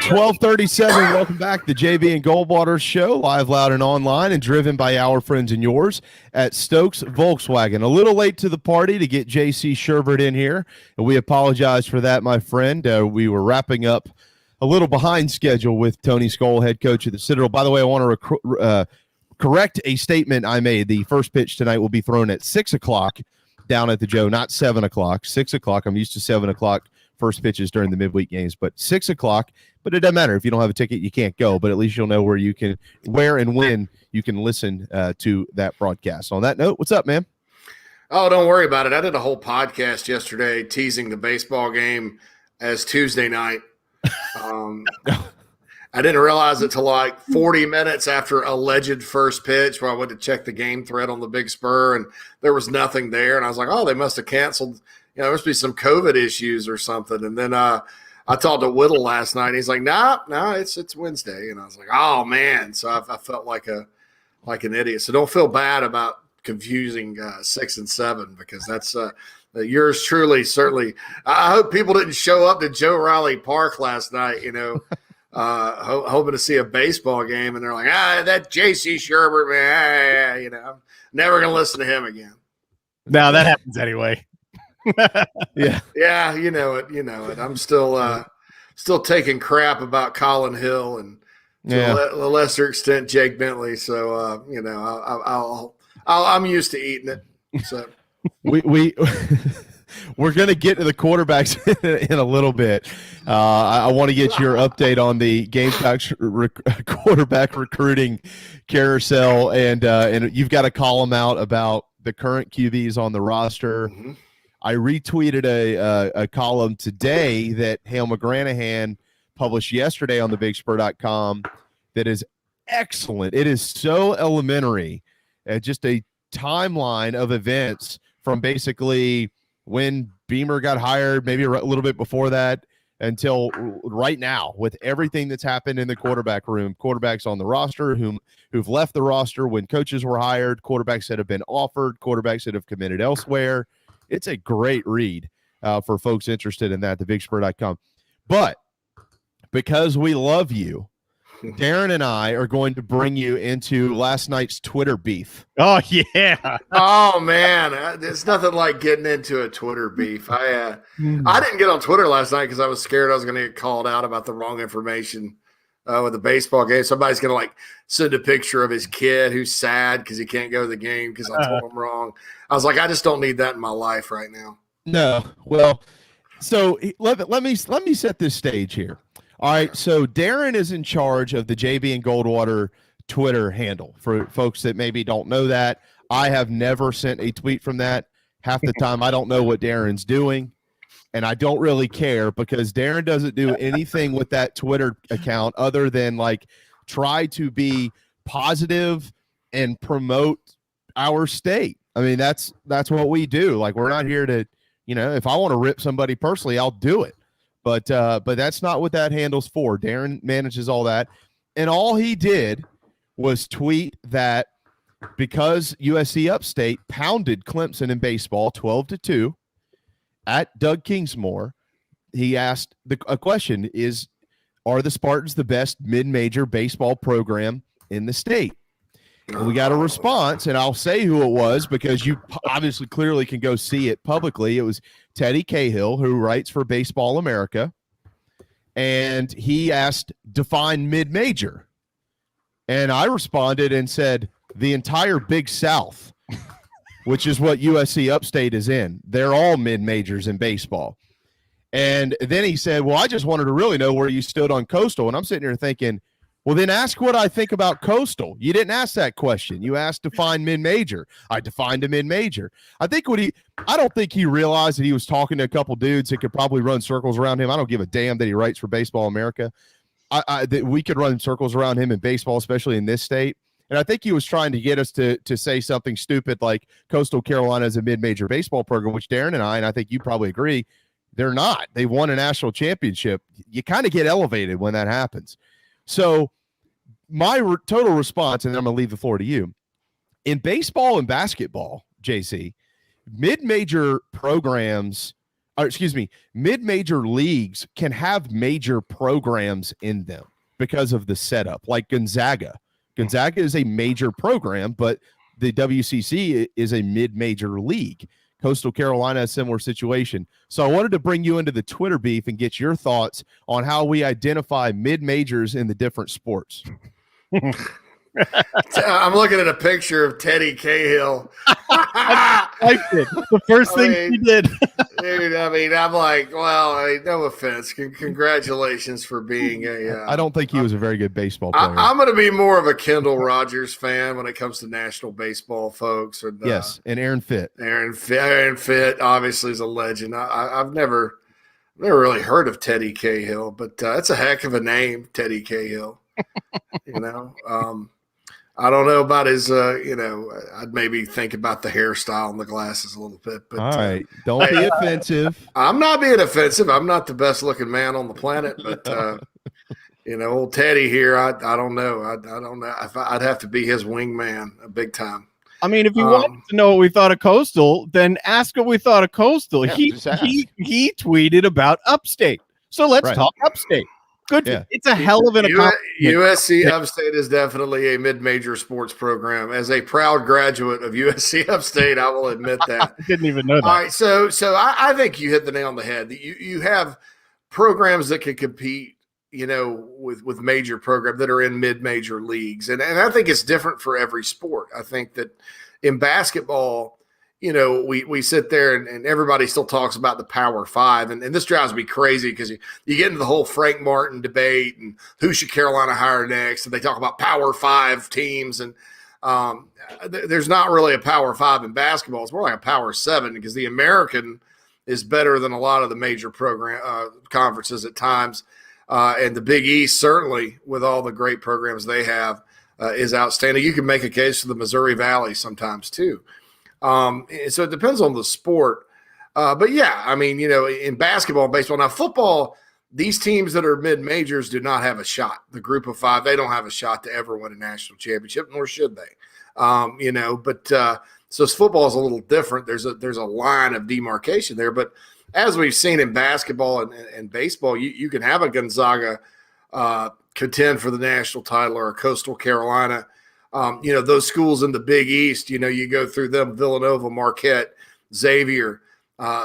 1237. Welcome back to the JB and Goldwater Show, live, loud, and online, and driven by our friends and yours at Stokes Volkswagen. A little late to the party to get JC Shurburtt in here, and we apologize for that, my friend. We were wrapping up a little behind schedule with Tony Skole, head coach of the Citadel. By the way, I want to correct a statement I made. The first pitch tonight will be thrown at 6 o'clock down at the Joe, not 7 o'clock. 6 o'clock. I'm used to 7 o'clock first pitches during the midweek games, but 6 o'clock. But it doesn't matter. If you don't have a ticket, you can't go. But at least you'll know where and when you can listen to that broadcast. On that note, what's up, man? Oh, don't worry about it. I did a whole podcast yesterday teasing the baseball game as Tuesday night. I didn't realize it till like 40 minutes after alleged first pitch, where I went to check the game thread on the Big Spur, and there was nothing there. And I was like, oh, they must have canceled. You know, there must be some COVID issues or something. And then I talked to Whittle last night. And he's like, no, it's Wednesday. And I was like, oh man. So I felt like an idiot. So don't feel bad about confusing 6 and 7, because that's yours truly. Certainly, I hope people didn't show up to Joe Riley Park last night. You know, hoping to see a baseball game, and they're like, that JC Shurburtt man. You know, I'm never gonna listen to him again. No, that happens anyway. Yeah, you know it. I'm still taking crap about Colin Hill and to a lesser extent Jake Bentley. So you know, I'm used to eating it. So we're going to get to the quarterbacks in a little bit. I want to get your update on the Gamecocks quarterback recruiting carousel, and you've got a column out about the current QBs on the roster. Mm-hmm. I retweeted a column today that Hale McGranahan published yesterday on thebigspur.com that is excellent. It is so elementary. Just a timeline of events from basically when Beamer got hired, maybe a little bit before that, until right now, with everything that's happened in the quarterback room, quarterbacks on the roster who've left the roster when coaches were hired, quarterbacks that have been offered, quarterbacks that have committed elsewhere. It's a great read for folks interested in that, thebigspur.com. But because we love you, Darren and I are going to bring you into last night's Twitter beef. Oh, yeah. Oh, man. It's nothing like getting into a Twitter beef. I didn't get on Twitter last night because I was scared I was going to get called out about the wrong information with the baseball game. Somebody's going to, like, send a picture of his kid who's sad because he can't go to the game because I told him wrong. I was like, I just don't need that in my life right now. No. Well, so let me set this stage here. All right, so Darren is in charge of the JB and Goldwater Twitter handle. For folks that maybe don't know that, I have never sent a tweet from that. Half the time, I don't know what Darren's doing, and I don't really care because Darren doesn't do anything with that Twitter account other than, like, try to be positive and promote our state. I mean, that's what we do. Like, we're not here to, if I want to rip somebody personally, I'll do it. But that's not what that handle's for. Darren manages all that. And all he did was tweet that because USC Upstate pounded Clemson in baseball 12-2 at Doug Kingsmore, he asked a question is, are the Spartans the best mid-major baseball program in the state? And we got a response, and I'll say who it was because you obviously clearly can go see it publicly. It was Teddy Cahill, who writes for Baseball America, and he asked, define mid-major. And I responded and said, the entire Big South, which is what USC Upstate is in. They're all mid-majors in baseball. And then he said, well, I just wanted to really know where you stood on Coastal. And I'm sitting here thinking, well, then ask what I think about Coastal. You didn't ask that question. You asked define mid-major. I defined a mid-major. I don't think he realized that he was talking to a couple dudes that could probably run circles around him. I don't give a damn that he writes for Baseball America. That we could run circles around him in baseball, especially in this state. And I think he was trying to get us to say something stupid like Coastal Carolina is a mid-major baseball program, which Darren and I think you probably agree, they're not. They won a national championship. You kind of get elevated when that happens. So my total response, and then I'm going to leave the floor to you. In baseball and basketball, JC, mid-major leagues can have major programs in them because of the setup, like Gonzaga. Gonzaga is a major program, but the WCC is a mid-major league. Coastal Carolina, a similar situation. So I wanted to bring you into the Twitter beef and get your thoughts on how we identify mid-majors in the different sports. I'm looking at a picture of Teddy Cahill. I liked it. The first thing he did. Dude, I'm like, well, no offense. Congratulations for being I don't think he was a very good baseball player. I'm going to be more of a Kendall Rogers fan when it comes to national baseball, folks. Yes, and Aaron Fitt. Aaron Fitt obviously is a legend. I've never really heard of Teddy Cahill, but that's a heck of a name, Teddy Cahill. I don't know about his, I'd maybe think about the hairstyle and the glasses a little bit. But, all right. Don't be offensive. I'm not being offensive. I'm not the best looking man on the planet, but, old Teddy here, I don't know. I don't know. I'd have to be his wingman a big time. I mean, if you wanted to know what we thought of Coastal, then ask what we thought of Coastal. Yeah, he tweeted about Upstate. So let's talk Upstate. Good. Yeah. It's a hell of an accomplishment. USC Upstate is definitely a mid-major sports program. As a proud graduate of USC Upstate, I will admit that. I didn't even know that. All right, so I think you hit the nail on the head. You have programs that can compete, with major programs that are in mid-major leagues, and I think it's different for every sport. I think that in basketball, we sit there and everybody still talks about the Power Five. And this drives me crazy because you get into the whole Frank Martin debate and who should Carolina hire next. And they talk about Power Five teams. And there's not really a Power Five in basketball. It's more like a Power Seven because the American is better than a lot of the major conferences at times. And the Big East, certainly, with all the great programs they have. is outstanding. You can make a case for the Missouri Valley sometimes too. So it depends on the sport. But yeah, I mean, in basketball and baseball, now football, these teams that are mid-majors do not have a shot. The group of five, they don't have a shot to ever win a national championship, nor should they. So football is a little different. There's a line of demarcation there. But as we've seen in basketball and baseball, you can have a Gonzaga contend for the national title, or a Coastal Carolina. Those schools in the Big East, you go through them, Villanova, Marquette, Xavier.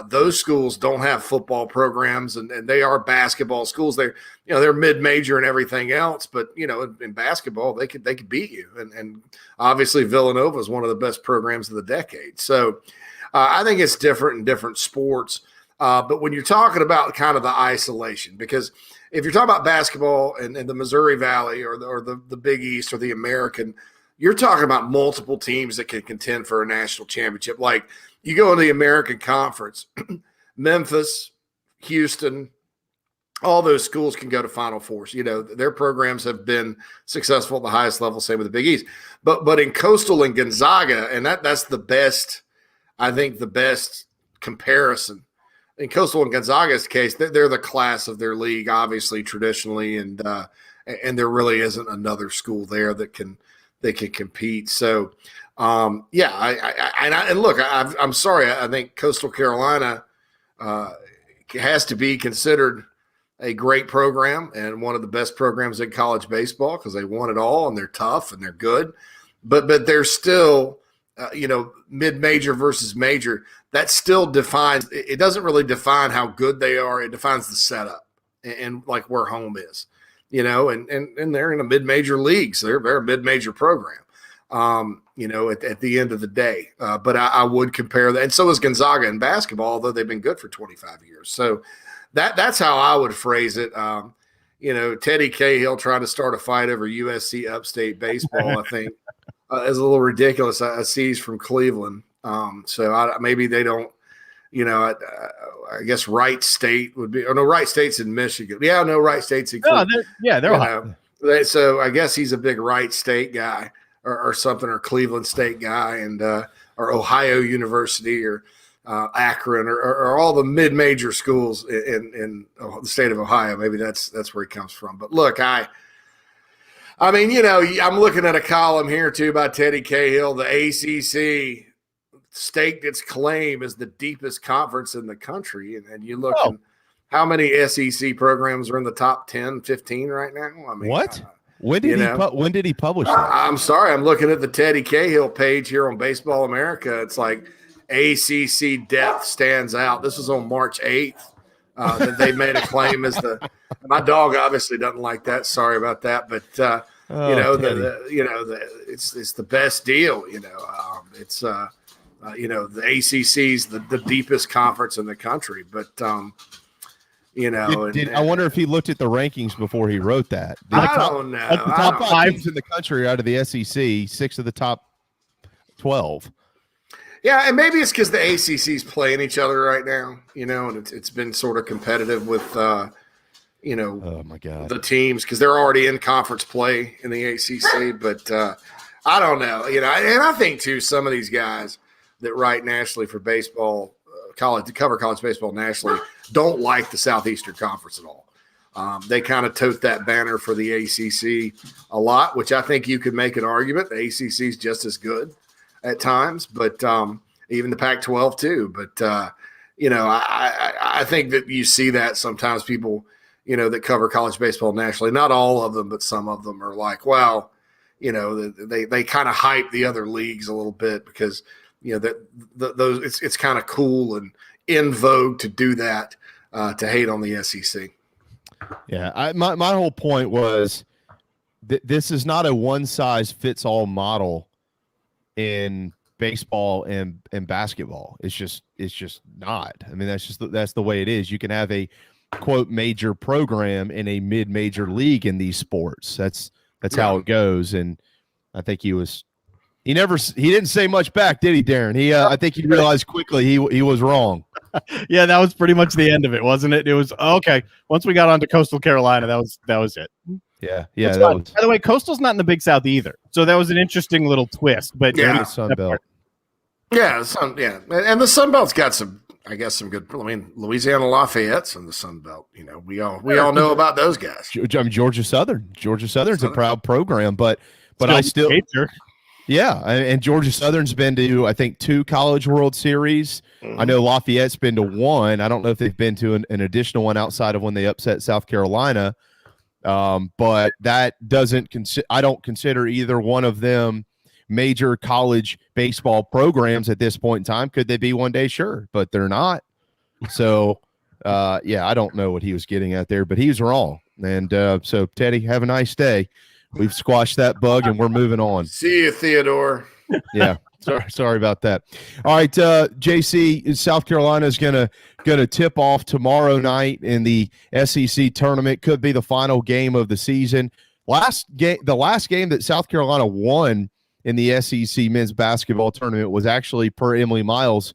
Those schools don't have football programs, and they are basketball schools. They're mid-major and everything else, but in basketball they could beat you. And obviously Villanova is one of the best programs of the decade. So I think it's different in different sports. But when you're talking about kind of the isolation, because if you're talking about basketball and the Missouri Valley or the Big East or the American, you're talking about multiple teams that can contend for a national championship. Like, you go into the American Conference, Memphis, Houston, all those schools can go to Final Fours. Their programs have been successful at the highest level, same with the Big East. But in Coastal and Gonzaga, and that's the best, I think the best comparison. In Coastal and Gonzaga's case, they're the class of their league, obviously, traditionally, and there really isn't another school there that can compete. So, I'm sorry. I think Coastal Carolina has to be considered a great program and one of the best programs in college baseball, because they won it all and they're tough and they're good. But they're still, mid-major versus major. That still defines. It doesn't really define how good they are. It defines the setup and like where home is. And they're in a mid-major league, so they're a mid-major program. At the end of the day. But I would compare that. And so is Gonzaga in basketball, although they've been good for 25 years. So that's how I would phrase it. Teddy Cahill trying to start a fight over USC upstate baseball, I think, is a little ridiculous. I see he's from Cleveland. Maybe they don't, I guess Wright State would be – no, Wright State's in Michigan. Yeah, no, Wright State's in Cleveland. They're hot. So I guess he's a big Wright State guy. Or something, or Cleveland State guy, and or Ohio University, or Akron, or all the mid-major schools in the state of Ohio. Maybe that's where he comes from. But look, I'm looking at a column here too about Teddy Cahill. The ACC staked its claim as the deepest conference in the country, and you look at how many SEC programs are in the top 10, 15 right now. What? When did he publish that? I'm sorry. I'm looking at the Teddy Cahill page here on Baseball America. It's like ACC depth stands out. This was on March 8th that they made a claim as my dog obviously doesn't like that. Sorry about that. But, it's the best deal, it's, the ACC's the deepest conference in the country. But, I wonder if he looked at the rankings before he wrote that. I don't know. The top 5 teams in the country out of the SEC, 6 of the top 12. Yeah, and maybe it's because the ACC's playing each other right now, and it's been sort of competitive with, oh my God, the teams, because they're already in conference play in the ACC. But I don't know, and I think too, some of these guys that write nationally for baseball, to cover college baseball nationally, don't like the Southeastern Conference at all. They kind of tote that banner for the ACC a lot, which I think you could make an argument. The ACC is just as good at times, but even the Pac-12 too. But, I think that you see that sometimes people, that cover college baseball nationally, not all of them, but some of them are like, well, they kind of hype the other leagues a little bit because, those it's kind of cool and in vogue to do that, to hate on the SEC. Yeah, my whole point was this is not a one-size-fits-all model in baseball and basketball. It's just not. I mean, that's the way it is. You can have a quote major program in a mid-major league in these sports. That's how it goes. And I think he didn't say much back, did he, Darren? I think he realized quickly he was wrong. Yeah, that was pretty much the end of it, wasn't it? It was okay. Once we got onto Coastal Carolina, that was it. Yeah. That's That fun. was By the way, Coastal's not in the Big South either, so that was an interesting little twist. But Yeah. the Sun Belt. Yeah, and the Sun Belt's got some good. I mean, Louisiana Lafayette's in the Sun Belt. We all know about those guys. Georgia Southern's a proud program, but I still, yeah. And Georgia Southern's been to, I think, 2 College World Series. Mm-hmm. I know Lafayette's been to 1. I don't know if they've been to an additional one outside of when they upset South Carolina. But that doesn't I don't consider either one of them major college baseball programs at this point in time. Could they be one day? Sure, but they're not. So, I don't know what he was getting at there, but he's wrong. And so, Teddy, have a nice day. We've squashed that bug, and we're moving on. See you, Theodore. Yeah, sorry about that. All right, JC, South Carolina is gonna tip off tomorrow night in the SEC tournament. Could be the final game of the season. The last game that South Carolina won in the SEC men's basketball tournament was actually, per Emily Miles,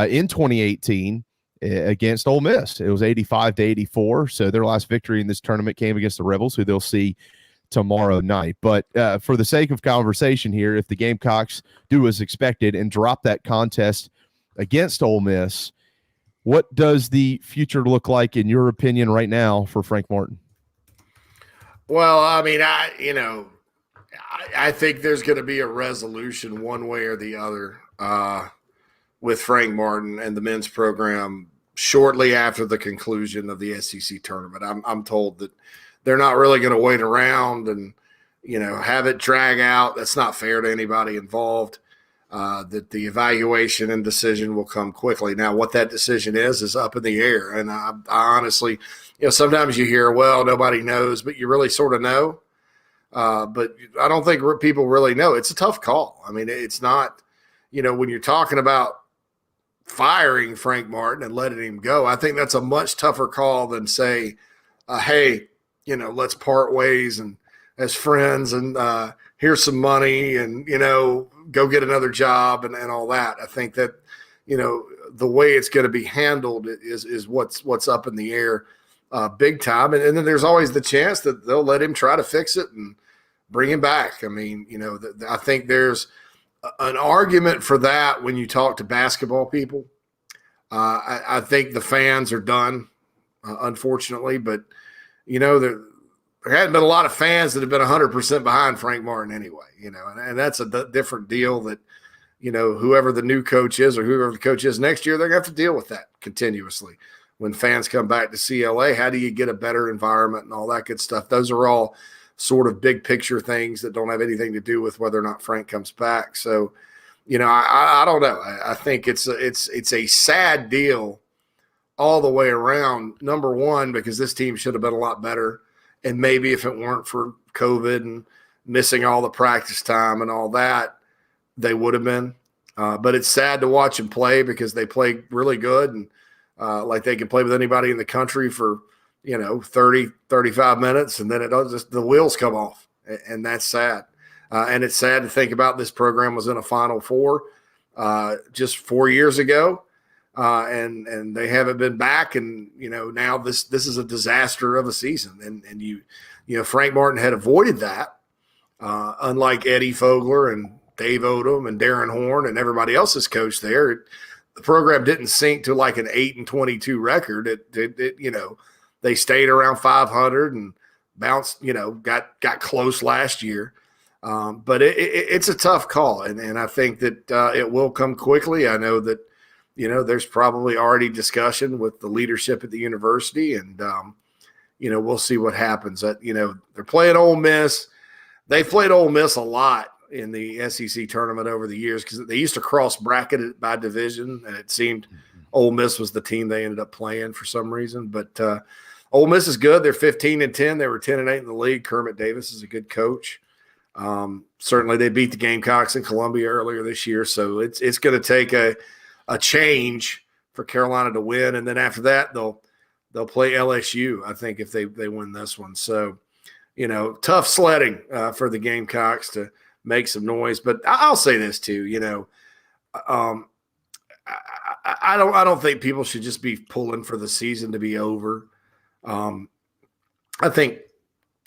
in 2018 against Ole Miss. It was 85-84. So their last victory in this tournament came against the Rebels, who they'll see tomorrow night. But for the sake of conversation here, if the Gamecocks do as expected and drop that contest against Ole Miss, what does the future look like, in your opinion, right now for Frank Martin? Well, I mean, I think there's going to be a resolution one way or the other with Frank Martin and the men's program shortly after the conclusion of the SEC tournament. I'm told that they're not really going to wait around and, have it drag out. That's not fair to anybody involved. That the evaluation and decision will come quickly. Now, what that decision is up in the air. And I honestly, sometimes you hear, well, nobody knows, but you really sort of know. But I don't think people really know. It's a tough call. I mean, it's not, when you're talking about firing Frank Martin and letting him go, I think that's a much tougher call than say, hey, let's part ways and as friends and here's some money and, go get another job and all that. I think that, the way it's going to be handled is what's up in the air big time. And then there's always the chance that they'll let him try to fix it and bring him back. I mean, I think there's an argument for that when you talk to basketball people. I think the fans are done, unfortunately, but there hadn't been a lot of fans that have been 100% behind Frank Martin anyway, and that's a different deal that, whoever the new coach is or whoever the coach is next year, they're going to have to deal with that continuously. When fans come back to CLA, how do you get a better environment and all that good stuff? Those are all sort of big picture things that don't have anything to do with whether or not Frank comes back. So, I don't know. I think it's a sad deal all the way around. Number one, because this team should have been a lot better. And maybe if it weren't for COVID and missing all the practice time and all that, they would have been. But it's sad to watch them play because they play really good and like they can play with anybody in the country for, 30, 35 minutes. And then the wheels come off. And that's sad. And it's sad to think about this program was in a Final Four just 4 years ago. And they haven't been back. And, now this is a disaster of a season. And Frank Martin had avoided that, unlike Eddie Fogler and Dave Odom and Darren Horn and everybody else's coach there. The program didn't sink to like an 8-22 record. They stayed around 500 and bounced, got close last year. But it's a tough call. And I think that it will come quickly. I know that, there's probably already discussion with the leadership at the university and, we'll see what happens. They're playing Ole Miss. They played Ole Miss a lot in the SEC tournament over the years because they used to cross bracket it by division, and it seemed Ole Miss was the team they ended up playing for some reason. But Ole Miss is good. They're 15-10. They were 10-8 in the league. Kermit Davis is a good coach. Certainly, they beat the Gamecocks in Columbia earlier this year, so it's going to take a change for Carolina to win, and then after that they'll play LSU. I think if they win this one, so tough sledding for the Gamecocks to make some noise. But I'll say this too, I don't think people should just be pulling for the season to be over. I think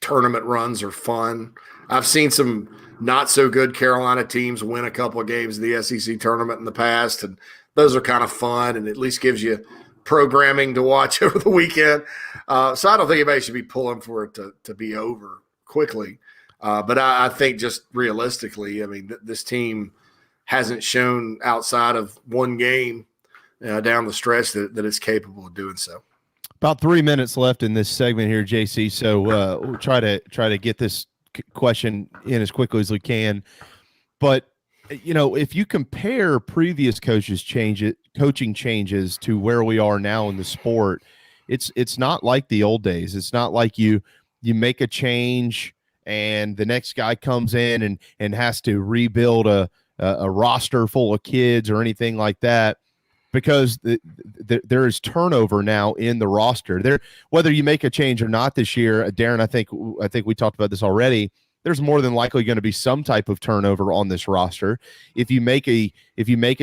tournament runs are fun. I've seen some not so good Carolina teams win a couple of games in the SEC tournament in the past, and those are kind of fun and at least gives you programming to watch over the weekend. So I don't think anybody should be pulling for it to be over quickly. But I think just realistically, I mean, this team hasn't shown outside of one game down the stretch that it's capable of doing so. About 3 minutes left in this segment here, JC. So we'll try to get this question in as quickly as we can. But if you compare previous coaching changes to where we are now in the sport, it's not like the old days. It's not like you make a change and the next guy comes in and has to rebuild a roster full of kids or anything like that, because there is turnover now in the roster. There, whether you make a change or not this year, Darren, I think we talked about this already. There's more than likely going to be some type of turnover on this roster. If you make a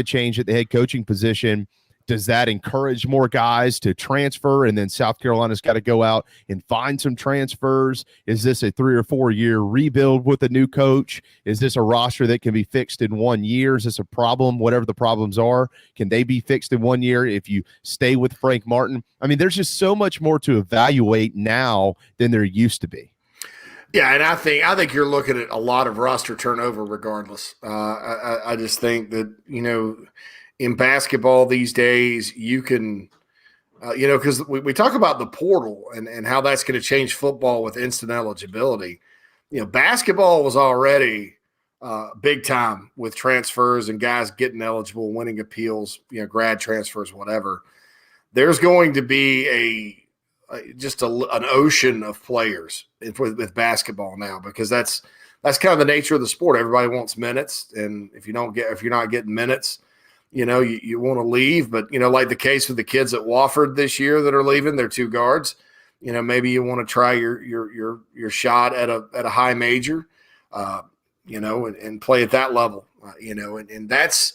change at the head coaching position, does that encourage more guys to transfer? And then South Carolina's got to go out and find some transfers. Is this a 3 or 4 year rebuild with a new coach? Is this a roster that can be fixed in 1 year? Is this a problem? Whatever the problems are, can they be fixed in 1 year if you stay with Frank Martin? I mean, there's just so much more to evaluate now than there used to be. Yeah, and I think you're looking at a lot of roster turnover regardless. I just think that, in basketball these days, you can, because we talk about the portal and how that's going to change football with instant eligibility. Basketball was already big time with transfers and guys getting eligible, winning appeals, grad transfers, whatever. There's going to be an ocean of players with basketball now, because that's kind of the nature of the sport. Everybody wants minutes, and if you're not getting minutes, you want to leave. But like the case with the kids at Wofford this year that are leaving, they're 2 guards. Maybe you want to try your shot at a high major, and play at that level, and that's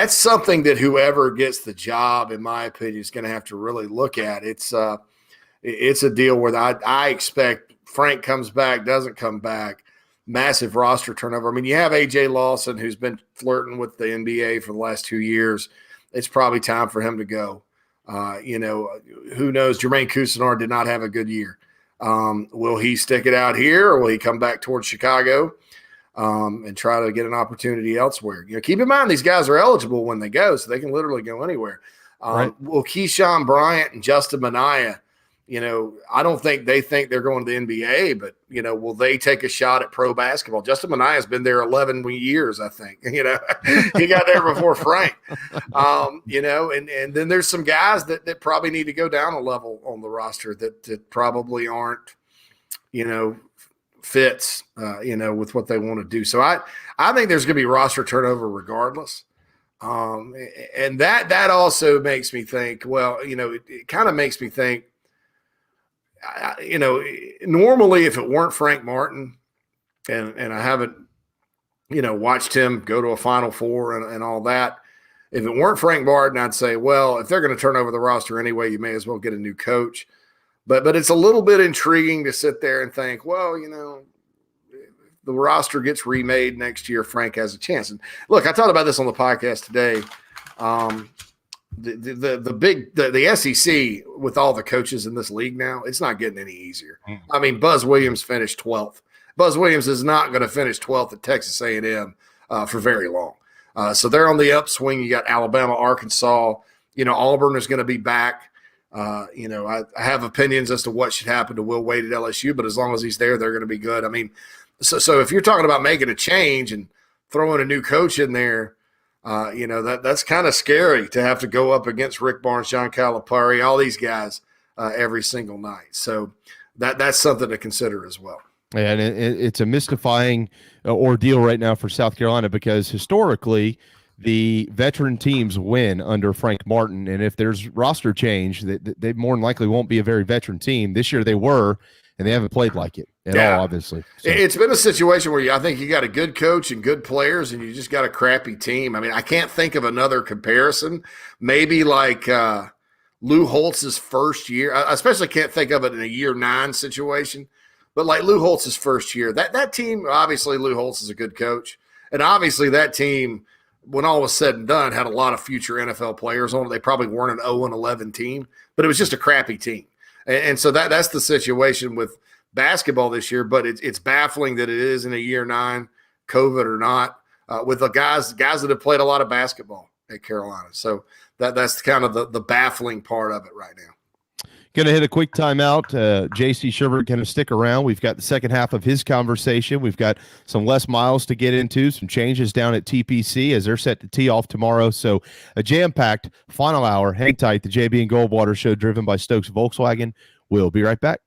something that whoever gets the job, in my opinion, is going to have to really look at. It's a deal where I expect Frank comes back, doesn't come back, massive roster turnover. I mean, you have A.J. Lawson, who's been flirting with the NBA for the last 2 years. It's probably time for him to go. Who knows? Jermaine Cousinard did not have a good year. Will he stick it out here, or will he come back towards Chicago and try to get an opportunity elsewhere? Keep in mind, these guys are eligible when they go, so they can literally go anywhere. Right. Will Keyshawn Bryant and Justin Minaya, I don't think they think they're going to the NBA, but, will they take a shot at pro basketball? Justin Minaya has been there 11 years, I think. He got there before Frank. And then there's some guys that probably need to go down a level on the roster that probably aren't, fits, with what they want to do. So I think there's going to be roster turnover regardless. And that also makes me think, it kind of makes me think, normally if it weren't Frank Martin and I haven't, watched him go to a Final Four and all that, if it weren't Frank Martin, I'd say, well, if they're going to turn over the roster anyway, you may as well get a new coach. But it's a little bit intriguing to sit there and think, well, the roster gets remade next year, Frank has a chance. And look, I talked about this on the podcast today. The SEC, with all the coaches in this league now, it's not getting any easier. I mean, Buzz Williams finished 12th. Buzz Williams is not going to finish 12th at Texas A&M for very long. So they're on the upswing. You got Alabama, Arkansas. Auburn is going to be back. I have opinions as to what should happen to Will Wade at LSU, but as long as he's there, they're going to be good. I mean, so if you're talking about making a change and throwing a new coach in there, that's kind of scary to have to go up against Rick Barnes, John Calipari, all these guys every single night. So that's something to consider as well. And it's a mystifying ordeal right now for South Carolina, because historically the veteran teams win under Frank Martin. And if there's roster change, they more than likely won't be a very veteran team. This year they were, and they haven't played like it at all, obviously. So. It's been a situation where I think you got a good coach and good players, and you just got a crappy team. I mean, I can't think of another comparison. Maybe like Lou Holtz's first year. I especially can't think of it in a year 9 situation. But like Lou Holtz's first year, that team, obviously Lou Holtz is a good coach. And obviously that team, when all was said and done, had a lot of future NFL players on it. They probably weren't an 0-11 team, but it was just a crappy team. And so that's the situation with basketball this year. But it's baffling that it is in a year 9, COVID or not, with the guys that have played a lot of basketball at Carolina. So that's kind of the baffling part of it right now. Going to hit a quick timeout. JC Shurburtt going to stick around. We've got the second half of his conversation. We've got some Les Miles to get into, some changes down at TPC as they're set to tee off tomorrow. So a jam-packed final hour. Hang tight. The JB and Goldwater Show driven by Stokes Volkswagen. We'll be right back.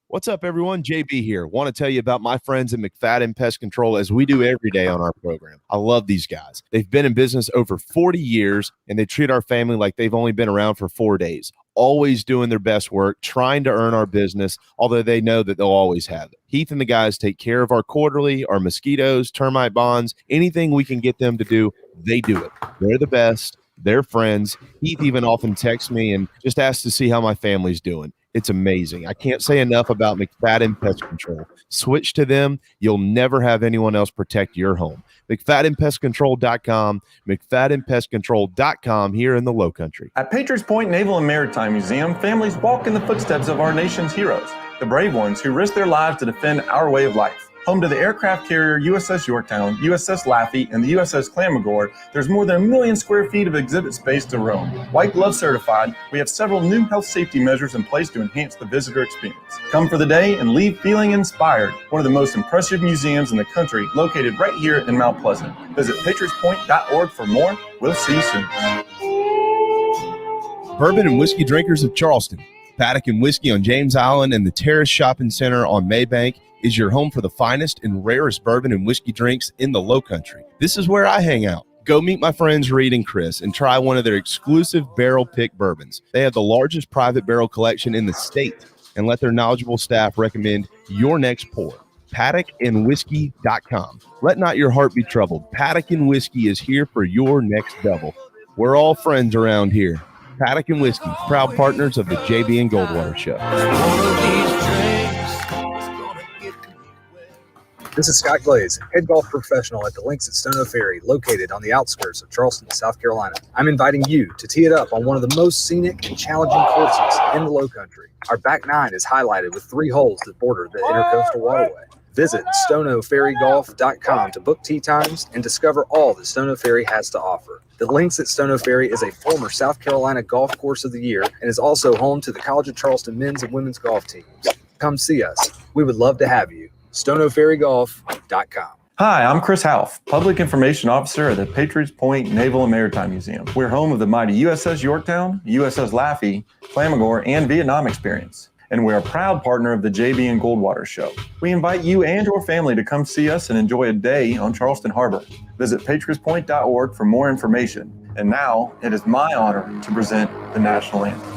What's up, everyone? JB here. Want to tell you about my friends at McFadden Pest Control, as we do every day on our program. I love these guys. They've been in business over 40 years, and they treat our family like they've only been around for 4 days. Always doing their best work, trying to earn our business, although they know that they'll always have it. Heath and the guys take care of our quarterly, our mosquitoes, termite bonds, anything we can get them to do, they do it. They're the best. They're friends. Heath even often texts me and just asks to see how my family's doing. It's amazing. I can't say enough about McFadden Pest Control. Switch to them. You'll never have anyone else protect your home. McFaddenPestControl.com, McFaddenPestControl.com here in the Low Country. At Patriots Point Naval and Maritime Museum, families walk in the footsteps of our nation's heroes, the brave ones who risk their lives to defend our way of life. Home to the aircraft carrier USS Yorktown, USS Laffey, and the USS Clamagore, there's more than 1 million square feet of exhibit space to roam. White Glove certified, we have several new health safety measures in place to enhance the visitor experience. Come for the day and leave feeling inspired. One of the most impressive museums in the country, located right here in Mount Pleasant. Visit patriotspoint.org for more. We'll see you soon. Bourbon and whiskey drinkers of Charleston. Paddock and Whiskey on James Island and the Terrace Shopping Center on Maybank is your home for the finest and rarest bourbon and whiskey drinks in the Low Country. This is where I hang out. Go meet my friends Reed and Chris and try one of their exclusive barrel pick bourbons. They have the largest private barrel collection in the state, and let their knowledgeable staff recommend your next pour. PaddockandWhiskey.com. Let not your heart be troubled. Paddock and Whiskey is here for your next double. We're all friends around here. Paddock and Whiskey, proud partners of the JB and Goldwater Show. This is Scott Glaze, head golf professional at the Links at Stono Ferry, located on the outskirts of Charleston, South Carolina. I'm inviting you to tee it up on one of the most scenic and challenging courses in the Low Country. Our back nine is highlighted with 3 holes that border the Intercoastal Waterway. Visit StonoFerryGolf.com to book tee times and discover all that Stono Ferry has to offer. The Links at Stono Ferry is a former South Carolina Golf Course of the Year and is also home to the College of Charleston men's and women's golf teams. Come see us. We would love to have you. StonoFerryGolf.com. Hi, I'm Chris Half, Public Information Officer at the Patriots Point Naval and Maritime Museum. We're home of the mighty USS Yorktown, USS Laffey, Clamagore, and Vietnam experience. And we're a proud partner of the JB and Goldwater Show. We invite you and your family to come see us and enjoy a day on Charleston Harbor. Visit patriotspoint.org for more information. And now, it is my honor to present the national anthem.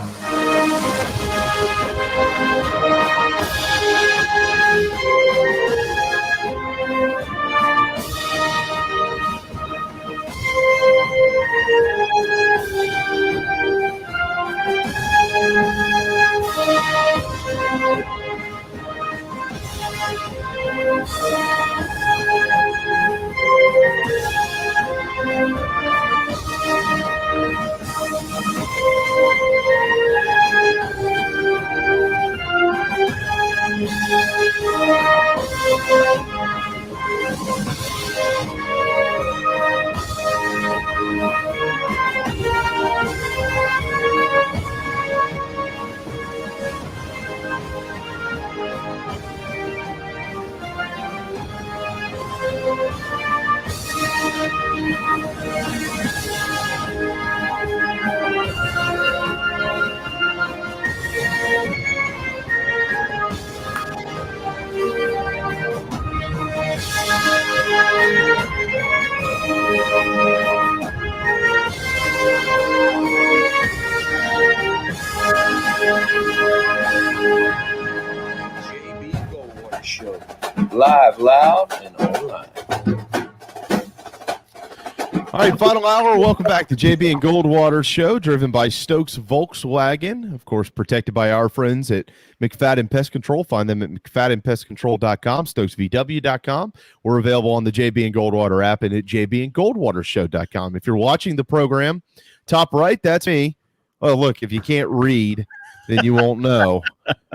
Live, loud, and online. All right, final hour. Welcome back to JB and Goldwater Show, driven by Stokes Volkswagen. Of course, protected by our friends at McFadden Pest Control. Find them at McFaddenPestControl.com, StokesVW.com. We're available on the JB and Goldwater app and at JBandGoldwaterShow.com. If you're watching the program, top right, that's me. Oh, look, if you can't read, then you won't know.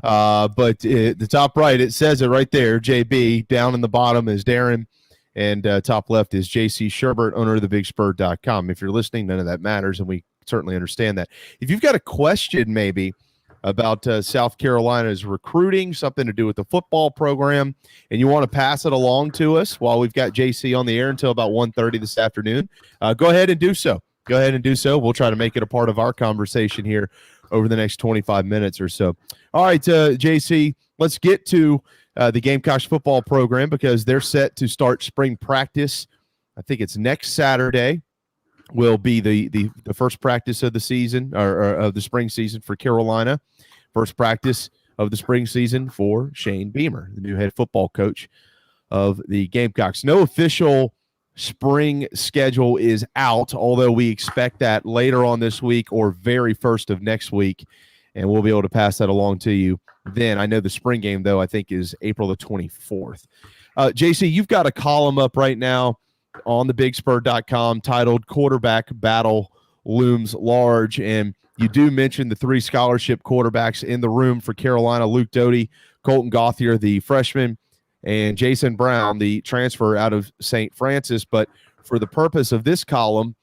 But the top right, it says it right there, JB. Down in the bottom is Darren. And top left is JC Shurburtt, owner of thebigspur.com. If you're listening, none of that matters, and we certainly understand that. If you've got a question maybe about South Carolina's recruiting, something to do with the football program, and you want to pass it along to us while we've got JC on the air until about 1:30 this afternoon, go ahead and do so. Go ahead and do so. We'll try to make it a part of our conversation here over the next 25 minutes or so. All right, JC, let's get to the Gamecocks football program because they're set to start spring practice. I think it's next Saturday will be the first practice of the season or of the spring season for Carolina. First practice of the spring season for Shane Beamer, the new head football coach of the Gamecocks. No official spring schedule is out, although we expect that later on this week or very first of next week, and we'll be able to pass that along to you then. I know the spring game, though, I think is April the 24th. JC, you've got a column up right now on thebigspur.com titled Quarterback Battle Looms Large, and you do mention the three scholarship quarterbacks in the room for Carolina: Luke Doty, Colton Gauthier, the freshman, and Jason Brown, the transfer out of St. Francis. But for the purpose of this column,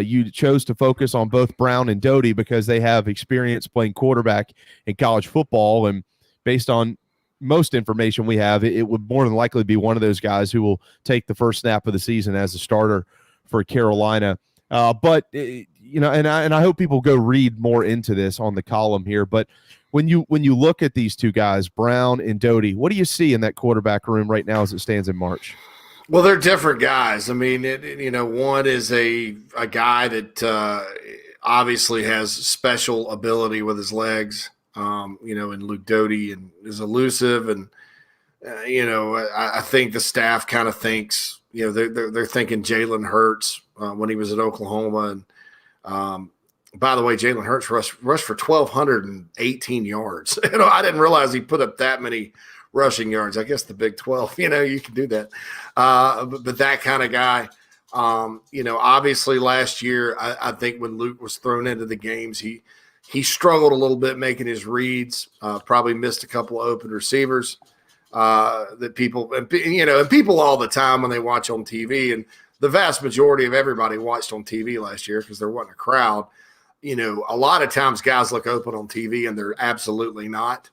you chose to focus on both Brown and Doty because they have experience playing quarterback in college football. And based on most information we have, it would more than likely be one of those guys who will take the first snap of the season as a starter for Carolina. But I hope people go read more into this on the column here. But when you look at these two guys, Brown and Doty, what do you see in that quarterback room right now as it stands in March? Well, they're different guys. I mean, one is a guy that obviously has special ability with his legs, in Luke Doty, and is elusive. And, I think the staff kind of thinks, they're thinking Jalen Hurts when he was at Oklahoma. And by the way, Jalen Hurts rushed for 1,218 yards. I didn't realize he put up that many rushing yards. I guess the Big 12, you can do that. But that kind of guy, obviously last year, I think when Luke was thrown into the games, he struggled a little bit making his reads, probably missed a couple of open receivers that people all the time when they watch on TV, and the vast majority of everybody watched on TV last year because there wasn't a crowd. A lot of times guys look open on TV and they're absolutely not.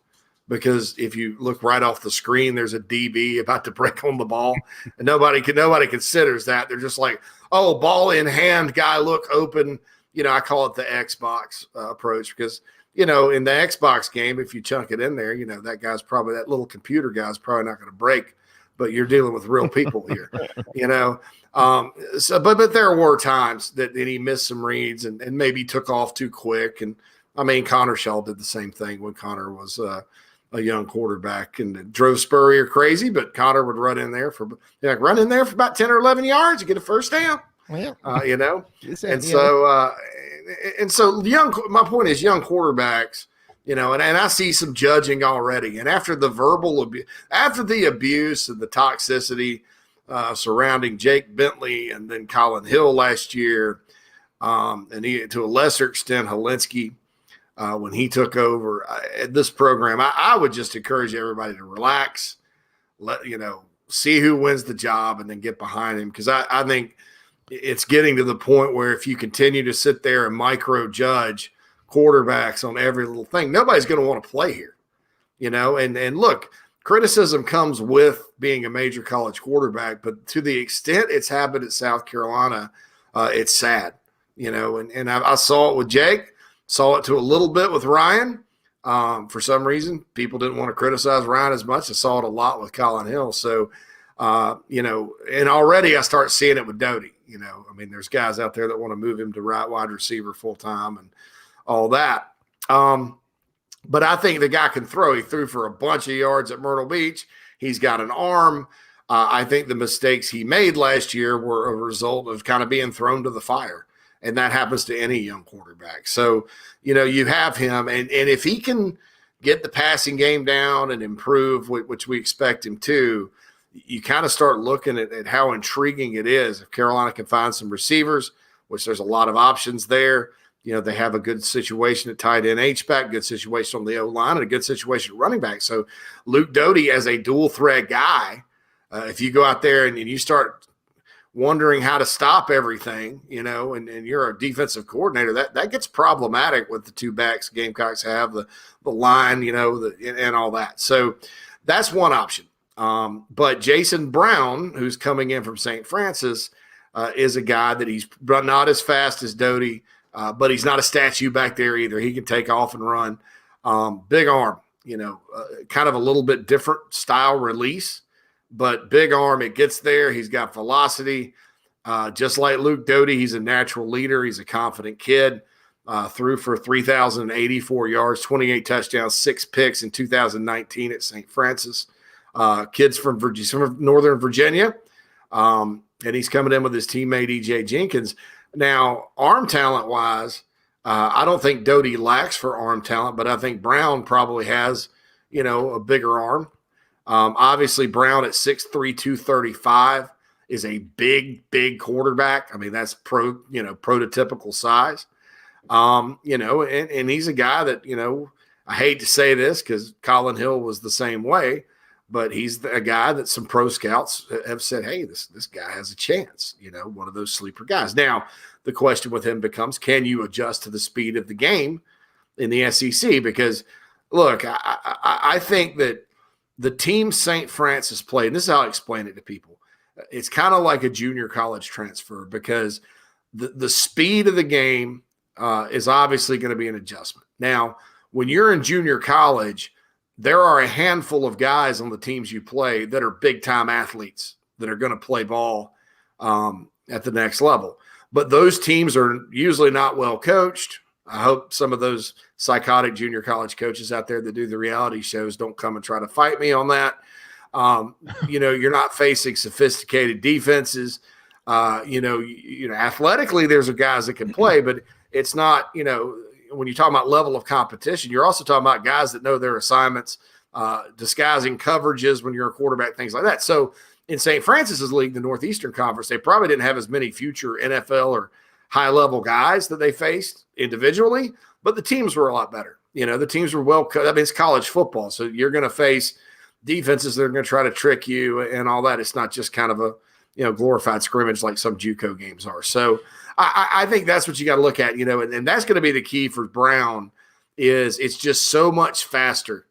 Because if you look right off the screen, there's a DB about to break on the ball, and nobody considers that. They're just like, oh, ball in hand, guy look open. I call it the Xbox approach because, in the Xbox game, if you chunk it in there, that little computer guy's probably not going to break, but you're dealing with real people here, But there were times that he missed some reads and maybe took off too quick. And I mean, Connor Shaw did the same thing when Connor was a young quarterback and it drove Spurrier crazy, but Connor would run in there for about 10 or 11 yards and get a first down. Well, my point is young quarterbacks, and I see some judging already. And after the abuse and the toxicity surrounding Jake Bentley and then Colin Hill last year, and to a lesser extent, Helinski, when he took over this program, I would just encourage everybody to relax, see who wins the job and then get behind him. Because I think it's getting to the point where if you continue to sit there and micro-judge quarterbacks on every little thing, nobody's going to want to play here, and look, criticism comes with being a major college quarterback, but to the extent it's happened at South Carolina, it's sad, and I saw it with Jake. Saw it to a little bit with Ryan. For some reason, people didn't want to criticize Ryan as much. I saw it a lot with Colin Hill. So, and already I start seeing it with Doty. There's guys out there that want to move him to right wide receiver full time and all that. But I think the guy can throw. He threw for a bunch of yards at Myrtle Beach. He's got an arm. I think the mistakes he made last year were a result of kind of being thrown to the fire. And that happens to any young quarterback. So, you have him. And if he can get the passing game down and improve, which we expect him to, you kind of start looking at how intriguing it is. If Carolina can find some receivers, which there's a lot of options there, they have a good situation at tight end H-back, good situation on the O-line, and a good situation at running back. So Luke Doty as a dual threat guy, if you go out there and you start wondering how to stop everything, and you're a defensive coordinator, that gets problematic with the two backs Gamecocks have, the line, and all that. So that's one option. But Jason Brown, who's coming in from St. Francis, is a guy that he's not as fast as Doty, but he's not a statue back there either. He can take off and run. Big arm, kind of a little bit different style release, but big arm. It gets there. He's got velocity. Just like Luke Doty, he's a natural leader. He's a confident kid. Threw for 3,084 yards, 28 touchdowns, 6 picks in 2019 at St. Francis. Kids from Northern Virginia. And he's coming in with his teammate E.J. Jenkins. Now, arm talent-wise, I don't think Doty lacks for arm talent, but I think Brown probably has, a bigger arm. Obviously, Brown at 6'3", 235 is a big quarterback. I mean, that's prototypical size. And he's a guy that, I hate to say this because Colin Hill was the same way, but he's a guy that some pro scouts have said, hey, this guy has a chance, one of those sleeper guys. Now, the question with him becomes, can you adjust to the speed of the game in the SEC? Because, look, I think that the team St. Francis played, and this is how I explain it to people, it's kind of like a junior college transfer because the speed of the game is obviously going to be an adjustment. Now, when you're in junior college, there are a handful of guys on the teams you play that are big-time athletes that are going to play ball at the next level. But those teams are usually not well coached. I hope some of those psychotic junior college coaches out there that do the reality shows don't come and try to fight me on that. You're not facing sophisticated defenses. Athletically, there's guys that can play, but it's not, when you talk about level of competition, you're also talking about guys that know their assignments, disguising coverages when you're a quarterback, things like that. So in St. Francis's league, the Northeastern Conference, they probably didn't have as many future NFL or high-level guys that they faced individually, but the teams were a lot better. The teams were well cut. I mean, it's college football, so you're going to face defenses that are going to try to trick you and all that. It's not just kind of a glorified scrimmage like some JUCO games are. So I think that's what you got to look at, and that's going to be the key for Brown is it's just so much faster.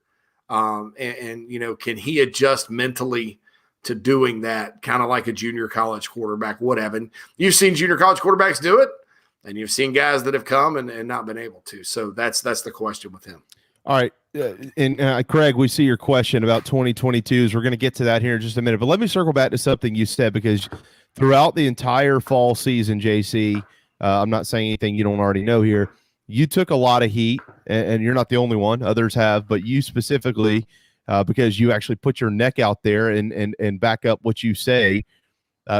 And can he adjust mentally to doing that, kind of like a junior college quarterback would have? And you've seen junior college quarterbacks do it, and you've seen guys that have come and not been able to. So that's the question with him. All right. And Craig, we see your question about 2022s. We're going to get to that here in just a minute. But let me circle back to something you said, because throughout the entire fall season, JC, I'm not saying anything you don't already know here. You took a lot of heat, and you're not the only one. Others have, but you specifically, because you actually put your neck out there and back up what you say,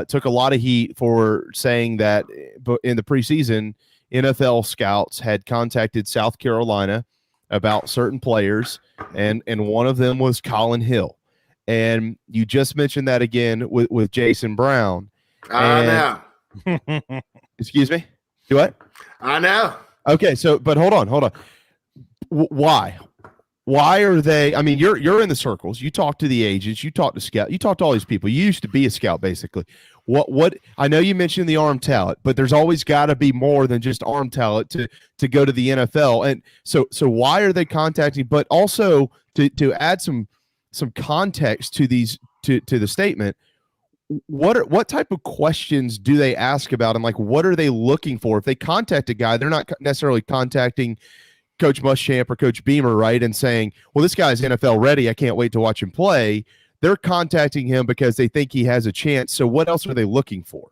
took a lot of heat for saying that in the preseason, NFL scouts had contacted South Carolina about certain players, and one of them was Colin Hill. And you just mentioned that again with Jason Brown. I know. Excuse me? Do what? I know. Okay, so but hold on. Why? Why are they? I mean, you're in the circles. You talk to the agents. You talk to scout. You talk to all these people. You used to be a scout, basically. What? I know you mentioned the arm talent, but there's always got to be more than just arm talent to go to the NFL. And so why are they contacting? But also to add some context to these to the statement. What type of questions do they ask about, and like what are they looking for? If they contact a guy, they're not necessarily contacting Coach Muschamp or Coach Beamer, right, and saying, well, this guy's NFL ready, I can't wait to watch him play. They're contacting him because they think he has a chance. So what else are they looking for?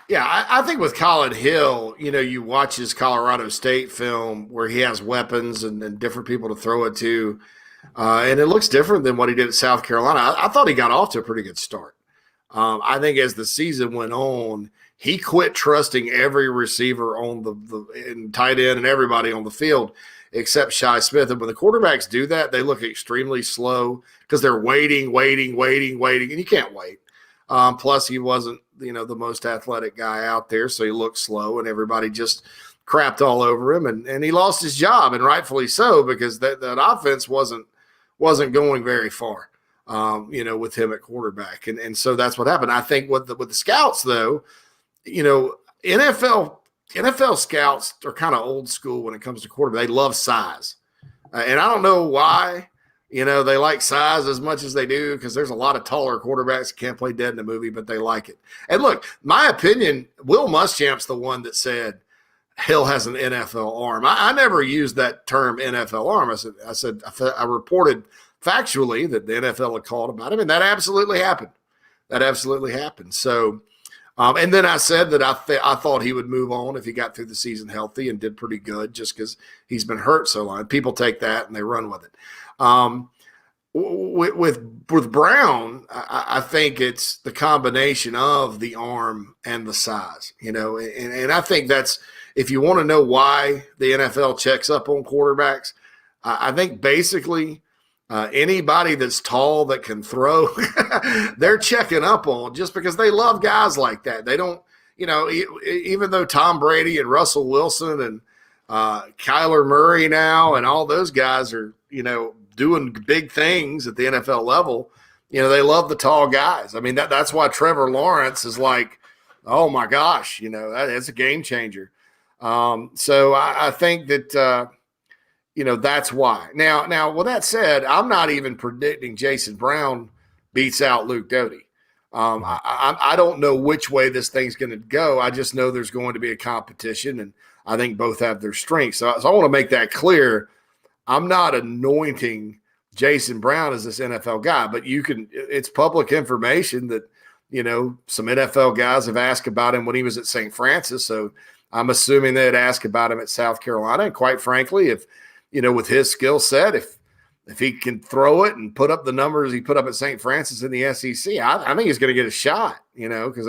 Yeah, I think with Colin Hill, you watch his Colorado State film where he has weapons and different people to throw it to, and it looks different than what he did at South Carolina. I thought he got off to a pretty good start. I think as the season went on, he quit trusting every receiver on and tight end and everybody on the field except Shi Smith. And when the quarterbacks do that, they look extremely slow because they're waiting, and you can't wait. Plus, he wasn't, the most athletic guy out there, so he looked slow, and everybody just crapped all over him, and he lost his job, and rightfully so, because that offense wasn't going very far, with him at quarterback, and so that's what happened. I think with the scouts, though, NFL scouts are kind of old school when it comes to quarterback. They love size, and I don't know why. They like size as much as they do because there's a lot of taller quarterbacks that can't play dead in the movie, but they like it. And look, my opinion, Will Muschamp's the one that said Hill has an NFL arm. I never used that term NFL arm. I reported factually that the NFL had called about him, and that absolutely happened. So, and then I said that I thought he would move on if he got through the season healthy and did pretty good just because he's been hurt so long. People take that and they run with it. With Brown, I think it's the combination of the arm and the size, and I think that's, if you want to know why the NFL checks up on quarterbacks, I think basically anybody that's tall that can throw, they're checking up on just because they love guys like that. They don't, even though Tom Brady and Russell Wilson and Kyler Murray now and all those guys are, doing big things at the NFL level, they love the tall guys. I mean, that's why Trevor Lawrence is like, oh my gosh, that's a game changer. So I think that, that's why. Now, with that said, I'm not even predicting Jason Brown beats out Luke Doty. I don't know which way this thing's going to go. I just know there's going to be a competition, and I think both have their strengths. So I want to make that clear. I'm not anointing Jason Brown as this NFL guy, but it's public information that, some NFL guys have asked about him when he was at St. Francis. So I'm assuming they'd ask about him at South Carolina. And quite frankly, if, with his skill set, if he can throw it and put up the numbers he put up at St. Francis in the SEC, I think he's going to get a shot, because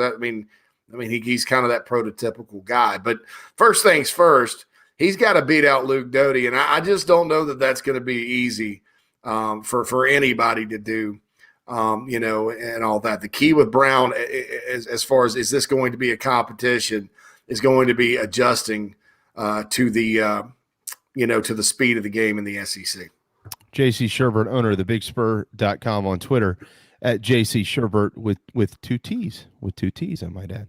he's kind of that prototypical guy. But first things first, he's got to beat out Luke Doty, and I just don't know that that's going to be easy for anybody to do, and all that. The key with Brown, as far as is this going to be a competition, is going to be adjusting to the to the speed of the game in the SEC. JC Shurburtt, owner of thebigspur.com, on Twitter at JC Shurburtt with two T's, I might add.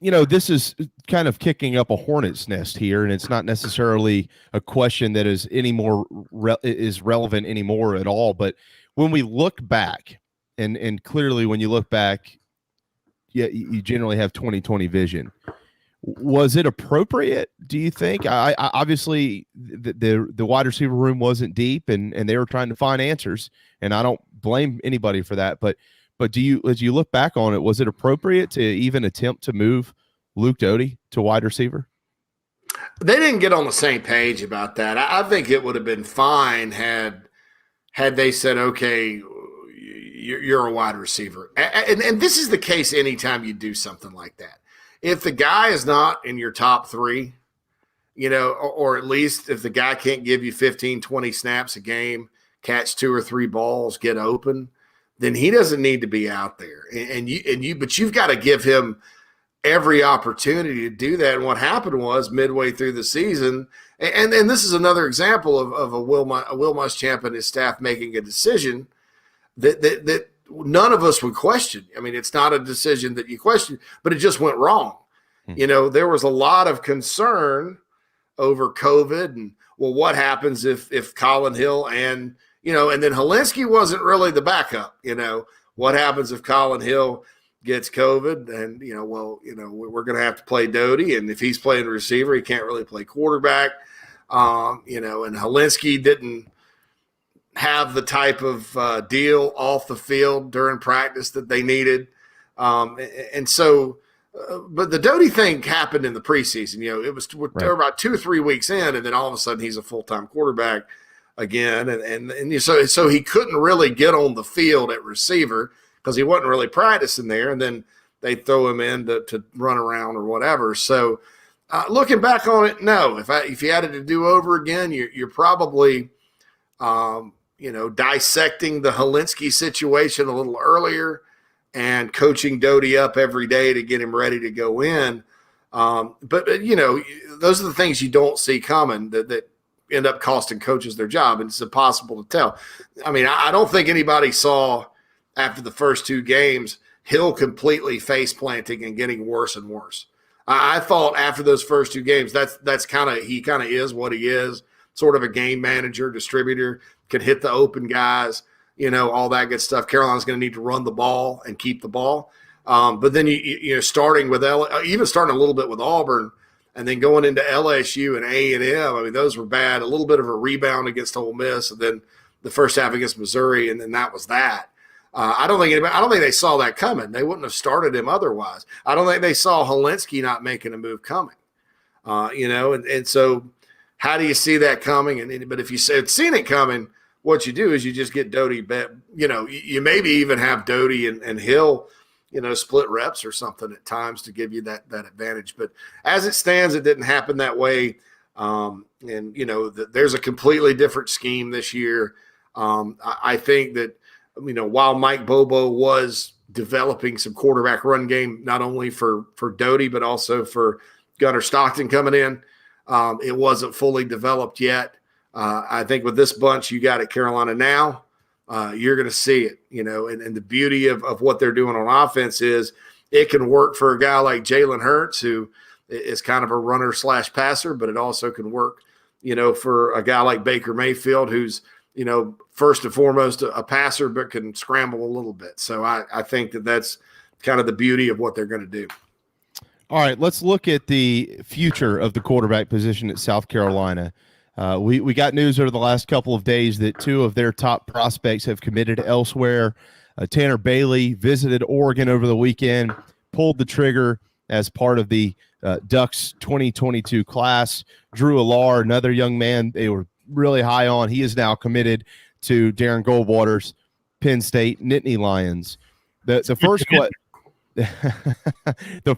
This is kind of kicking up a hornet's nest here, and it's not necessarily a question that is is relevant anymore at all. But when we look back, and clearly when you look back, you generally have 20/20 vision. Was it appropriate, do you think? I obviously the wide receiver room wasn't deep, and they were trying to find answers, and I don't blame anybody for that. But as you look back on it, was it appropriate to even attempt to move Luke Doty to wide receiver? They didn't get on the same page about that. I think it would have been fine had they said, okay, you're a wide receiver. And this is the case anytime you do something like that. If the guy is not in your top three, or at least if the guy can't give you 15, 20 snaps a game, catch 2 or 3 balls, get open, then he doesn't need to be out there. But you've got to give him every opportunity to do that. And what happened was midway through the season, and this is another example of a Will Muschamp and his staff making a decision that none of us would question. I mean, it's not a decision that you question, but it just went wrong. There was a lot of concern over COVID and, well, what happens if Colin Hill and then Helinski wasn't really the backup, what happens if Colin Hill gets COVID and, we're going to have to play Doty. And if he's playing receiver, he can't really play quarterback. And Helinski didn't have the type of deal off the field during practice that they needed. And so, but the Doty thing happened in the preseason. It was about 2 or 3 weeks in, and then all of a sudden he's a full-time quarterback. again, and so he couldn't really get on the field at receiver because he wasn't really practicing there, and then they throw him in to run around or whatever. So looking back on it, no. If you had it to do over again, you're probably dissecting the Helinski situation a little earlier and coaching Doty up every day to get him ready to go in. But those are the things you don't see coming that end up costing coaches their job, and it's impossible to tell. I mean, I don't think anybody saw after the first 2 games Hill completely face planting and getting worse and worse. I thought after those first 2 games, that's kind of is what he is, sort of a game manager, distributor, can hit the open guys, all that good stuff. Carolina's going to need to run the ball and keep the ball. But then you starting with even starting a little bit with Auburn, and then going into LSU and A&M. I mean, those were bad. A little bit of a rebound against Ole Miss, and then the first half against Missouri, and then that was that. I don't think they saw that coming. They wouldn't have started him otherwise. I don't think they saw Helinski not making a move coming. And so how do you see that coming? But if you had seen it coming, what you do is you just get Doty. You maybe even have Doty and Hill, split reps or something at times to give you that advantage. But as it stands, it didn't happen that way. There's a completely different scheme this year. I think that, while Mike Bobo was developing some quarterback run game, not only for Doty, but also for Gunnar Stockton coming in, it wasn't fully developed yet. I think with this bunch you got at Carolina now, you're going to see it, and the beauty of what they're doing on offense is it can work for a guy like Jalen Hurts, who is kind of a runner / passer, but it also can work, for a guy like Baker Mayfield, who's, first and foremost a passer, but can scramble a little bit. So I think that's kind of the beauty of what they're going to do. All right, let's look at the future of the quarterback position at South Carolina. We got news over the last couple of days that 2 of their top prospects have committed elsewhere. Tanner Bailey visited Oregon over the weekend, pulled the trigger as part of the Ducks 2022 class. Drew Allar, another young man they were really high on, he is now committed to Darren Goldwater's Penn State Nittany Lions. The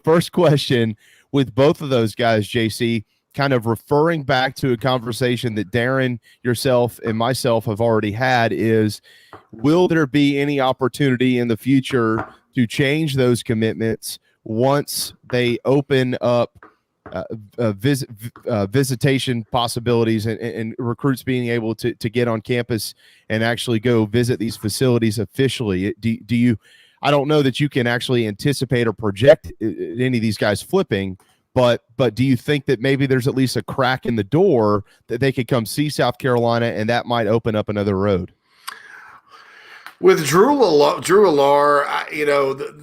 first question with both of those guys, JC, kind of referring back to a conversation that Darren, yourself, and myself have already had, is will there be any opportunity in the future to change those commitments once they open up visitation possibilities and recruits being able to get on campus and actually go visit these facilities officially? Do you, I don't know that you can actually anticipate or project any of these guys flipping, but do you think that maybe there's at least a crack in the door that they could come see South Carolina and that might open up another road? With Drew Allar,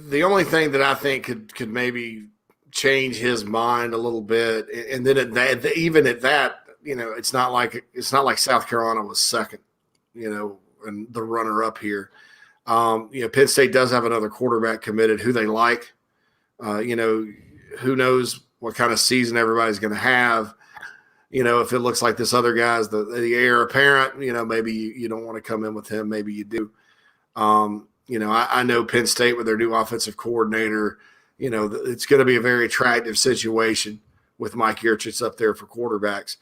the only thing that I think could maybe change his mind a little bit, and then even at that, it's not like South Carolina was second, and the runner up here. Penn State does have another quarterback committed who they like. Who knows what kind of season everybody's going to have. If it looks like this other guy's the heir apparent, maybe you don't want to come in with him. Maybe you do. I know Penn State with their new offensive coordinator, it's going to be a very attractive situation with Mike Yurchitz up there for quarterbacks.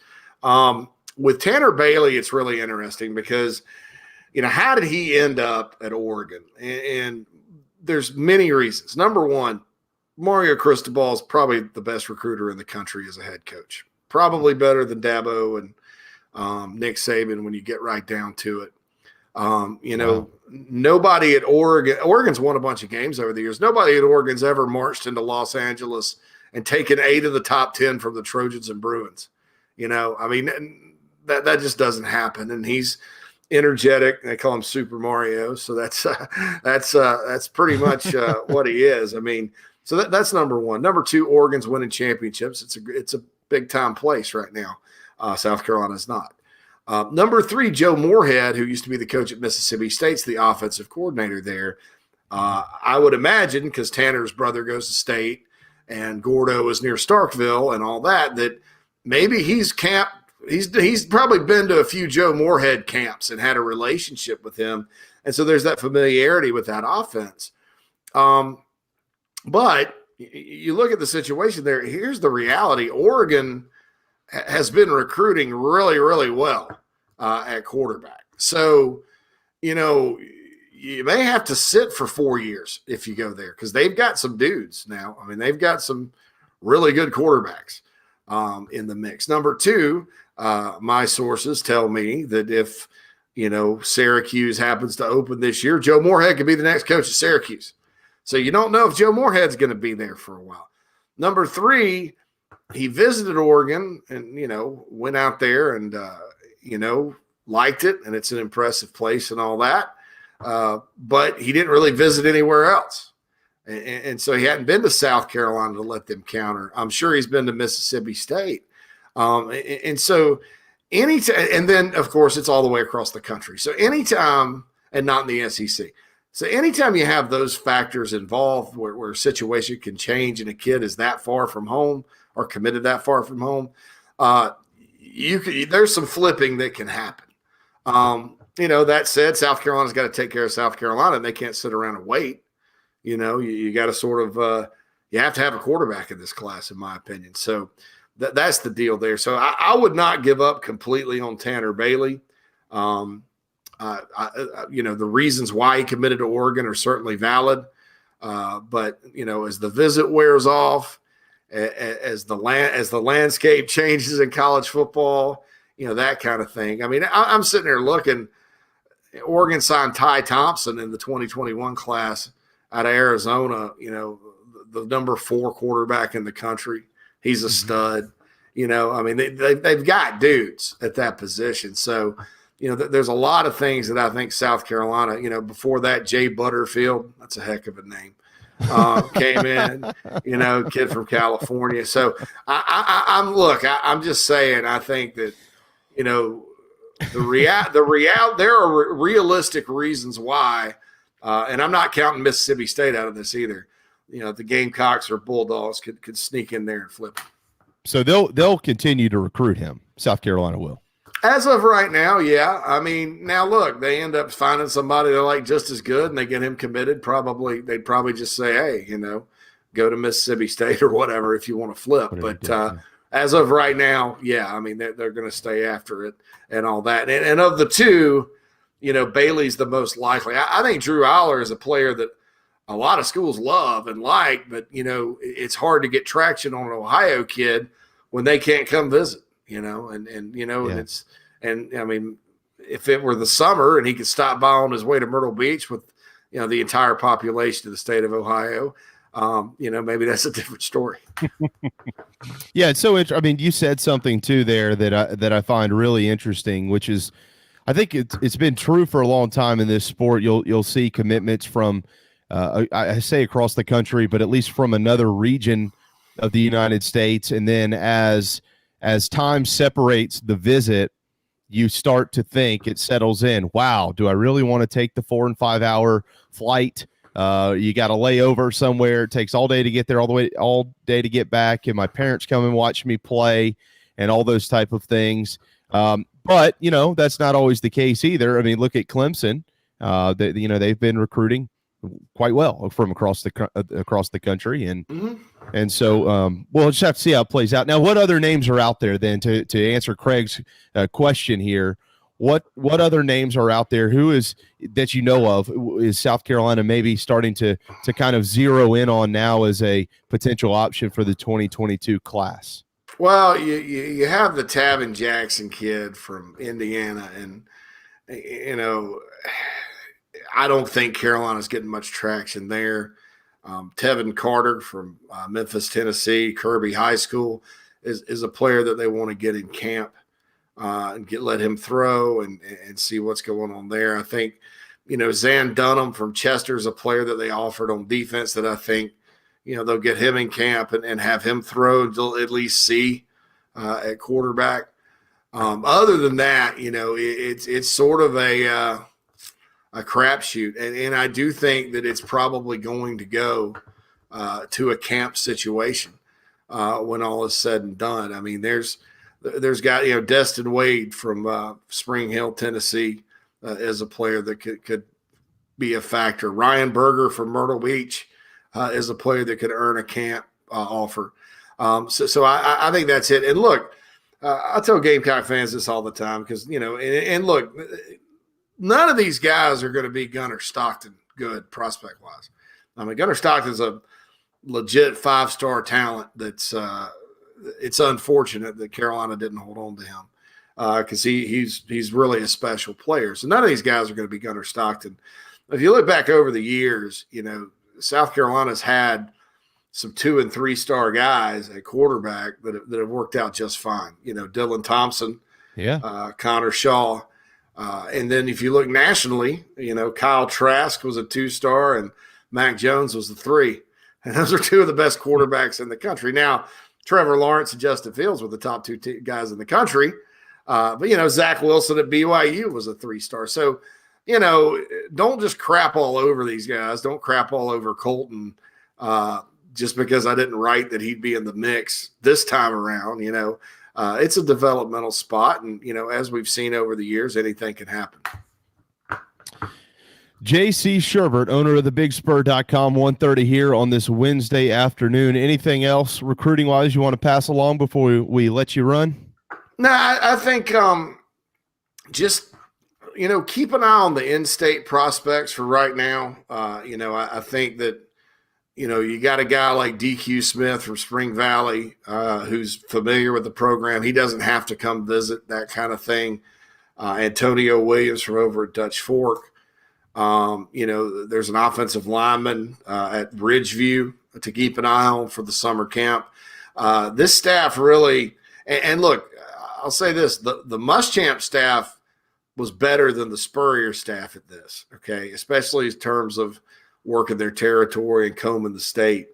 With Tanner Bailey, it's really interesting because, how did he end up at Oregon? And there's many reasons. Number one, Mario Cristobal is probably the best recruiter in the country as a head coach. Probably better than Dabo and Nick Saban when you get right down to it. Nobody at Oregon's won a bunch of games over the years. Nobody at Oregon's ever marched into Los Angeles and taken 8 of the top 10 from the Trojans and Bruins. That just doesn't happen. And he's energetic. They call him Super Mario. So that's pretty much what he is. So that's number one. Number two, Oregon's winning championships. It's a big time place right now. South Carolina's not. Number three, Joe Moorhead, who used to be the coach at Mississippi State's the offensive coordinator there. I would imagine, because Tanner's brother goes to State and Gordo is near Starkville and all that maybe he's camped he's probably been to a few Joe Moorhead camps and had a relationship with him. And so there's that familiarity with that offense. But you look at the situation there. Here's the reality. Oregon has been recruiting really, really well at quarterback. So, you may have to sit for 4 years if you go there because they've got some dudes now. I mean, they've got some really good quarterbacks in the mix. Number two, my sources tell me that if, Syracuse happens to open this year, Joe Moorhead could be the next coach at Syracuse. So you don't know if Joe Moorhead's going to be there for a while. Number three, he visited Oregon and, went out there and, liked it. And it's an impressive place and all that. But he didn't really visit anywhere else. And so he hadn't been to South Carolina to let them counter. I'm sure he's been to Mississippi State. And so anytime, and then, of course, it's all the way across the country. So anytime, and not in the SEC. So anytime you have those factors involved where a situation can change and a kid is that far from home or committed that far from home, there's some flipping that can happen. That said, South Carolina's got to take care of South Carolina, and they can't sit around and wait. You got to sort of you have to have a quarterback in this class, in my opinion. So that's the deal there. So I would not give up completely on Tanner Bailey. The reasons why he committed to Oregon are certainly valid. But as the visit wears off, as the landscape changes in college football, that kind of thing. I mean, I'm sitting there looking. Oregon signed Ty Thompson in the 2021 class out of Arizona. The number 4 quarterback in the country. He's a stud. They've got dudes at that position. So. There's a lot of things that I think South Carolina, before that, Jay Butterfield, that's a heck of a name, came in, kid from California. So I'm just saying, I think that, there are realistic reasons why, and I'm not counting Mississippi State out of this either. The Gamecocks or Bulldogs could sneak in there and flip him. So they'll continue to recruit him. South Carolina will. As of right now, yeah. I mean, now look, they end up finding somebody they like just as good and they get him committed. They'd probably just say, hey, go to Mississippi State or whatever if you want to flip. But as of right now, yeah, I mean, they're going to stay after it and all that. And of the two, Bailey's the most likely. I think Drew Aller is a player that a lot of schools love and like, but, it's hard to get traction on an Ohio kid when they can't come visit. And I mean, if it were the summer and he could stop by on his way to Myrtle Beach with, the entire population of the state of Ohio, maybe that's a different story. Yeah. It's so interesting. I mean, you said something too there that I find really interesting, which is, I think it's been true for a long time in this sport. You'll see commitments from, I say across the country, but at least from another region of the United States. And then as time separates the visit, you start to think, it settles in. Wow, do I really want to take the 4 and 5 hour flight? You got to lay over somewhere. It takes all day to get there, all day to get back. And my parents come and watch me play and all those type of things. But, that's not always the case either. I mean, look at Clemson. They've been recruiting quite well from across the country. And so we'll just have to see how it plays out. Now, what other names are out there then to answer Craig's question here? What other names are out there? Who is that of is South Carolina maybe starting to kind of zero in on now as a potential option for the 2022 class? Well, you have the Tavin Jackson kid from Indiana, and I don't think Carolina's getting much traction there. Tevin Carter from Memphis, Tennessee, Kirby High School is a player that they want to get in camp and let him throw and see what's going on there. I think, Zan Dunham from Chester is a player that they offered on defense that I think, they'll get him in camp and have him throw and at least see at quarterback. Other than that, it's sort of a crapshoot. And I do think that it's probably going to go to a camp situation when all is said and done. I mean, there's there's got, Destin Wade from Spring Hill, Tennessee, is a player that could be a factor. Ryan Berger from Myrtle Beach is a player that could earn a camp offer. So I think that's it. And look, I tell Gamecock fans this all the time because, and look, none of these guys are going to be Gunnar Stockton good prospect-wise. I mean, Gunnar Stockton's a legit 5-star talent that's it's unfortunate that Carolina didn't hold on to him because he's really a special player. So none of these guys are going to be Gunnar Stockton. If you look back over the years, South Carolina's had some 2- and 3-star guys at quarterback that have worked out just fine. Dylan Thompson, Connor Shaw. And then if you look nationally, Kyle Trask was a 2-star and Mac Jones was a 3. And those are 2 of the best quarterbacks in the country. Now, Trevor Lawrence and Justin Fields were the top 2 guys in the country. But, Zach Wilson at BYU was a 3-star. So, don't just crap all over these guys. Don't crap all over Colton just because I didn't write that he'd be in the mix this time around. It's a developmental spot. And, as we've seen over the years, anything can happen. J.C. Shurburtt, owner of the BigSpur.com, 1:30 here on this Wednesday afternoon. Anything else recruiting-wise you want to pass along before we let you run? No, I think just, keep an eye on the in-state prospects for right now. I think that, you got a guy like DQ Smith from Spring Valley who's familiar with the program. He doesn't have to come visit, that kind of thing. Antonio Williams from over at Dutch Fork. There's an offensive lineman at Ridgeview to keep an eye on for the summer camp. This staff really – and look, I'll say this. The Muschamp staff was better than the Spurrier staff at this, okay, especially in terms of working their territory and combing the state.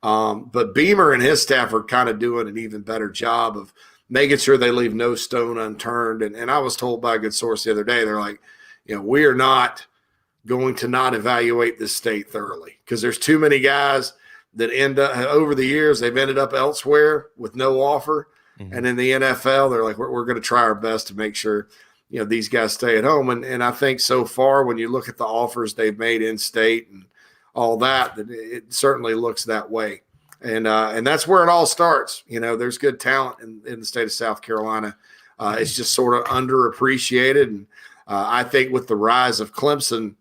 But Beamer and his staff are kind of doing an even better job of making sure they leave no stone unturned. And I was told by a good source the other day, they're like, we are not going to not evaluate this state thoroughly because there's too many guys that end up over the years, they've ended up elsewhere with no offer. Mm-hmm. And in the NFL, they're like, we're going to try our best to make sure, these guys stay at home. And I think so far, when you look at the offers they've made in state and all that it certainly looks that way. And that's where it all starts. There's good talent in the state of South Carolina. It's just sort of underappreciated. And I think with the rise of Clemson,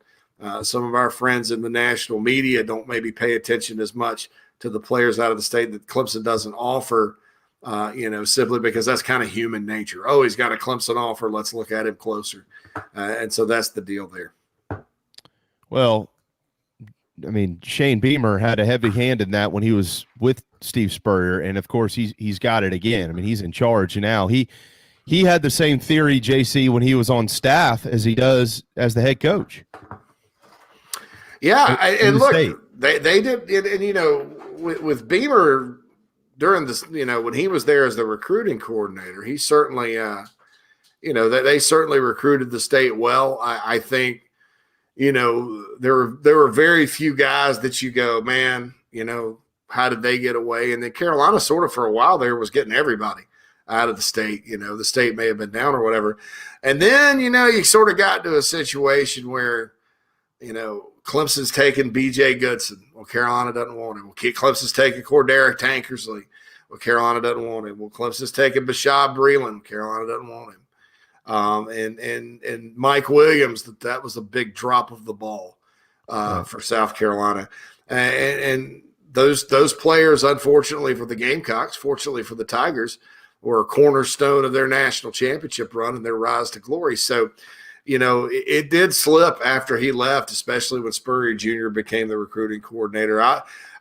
some of our friends in the national media don't maybe pay attention as much to the players out of the state that Clemson doesn't offer, simply because that's kind of human nature. Oh, he's got a Clemson offer. Let's look at him closer. And so that's the deal there. Well, I mean, Shane Beamer had a heavy hand in that when he was with Steve Spurrier. And of course he's got it again. I mean, he's in charge now. He had the same theory, JC, when he was on staff as he does as the head coach. Yeah, and look, they did, and with Beamer during this, when he was there as the recruiting coordinator, he certainly, they certainly recruited the state well. I think, there were very few guys that you go, man, how did they get away? And then Carolina sort of for a while there was getting everybody out of the state. The state may have been down or whatever, and then you sort of got to a situation where, Clemson's taking B.J. Goodson. Well, Carolina doesn't want him. Well, Clemson's taking Corderic Tankersley. Well, Carolina doesn't want him. Well, Clemson's taking Bashab Breland. Carolina doesn't want him. And Mike Williams, that was a big drop of the ball for South Carolina. And those players, unfortunately for the Gamecocks, fortunately for the Tigers, were a cornerstone of their national championship run and their rise to glory. So, it did slip after he left, especially when Spurrier Jr. became the recruiting coordinator.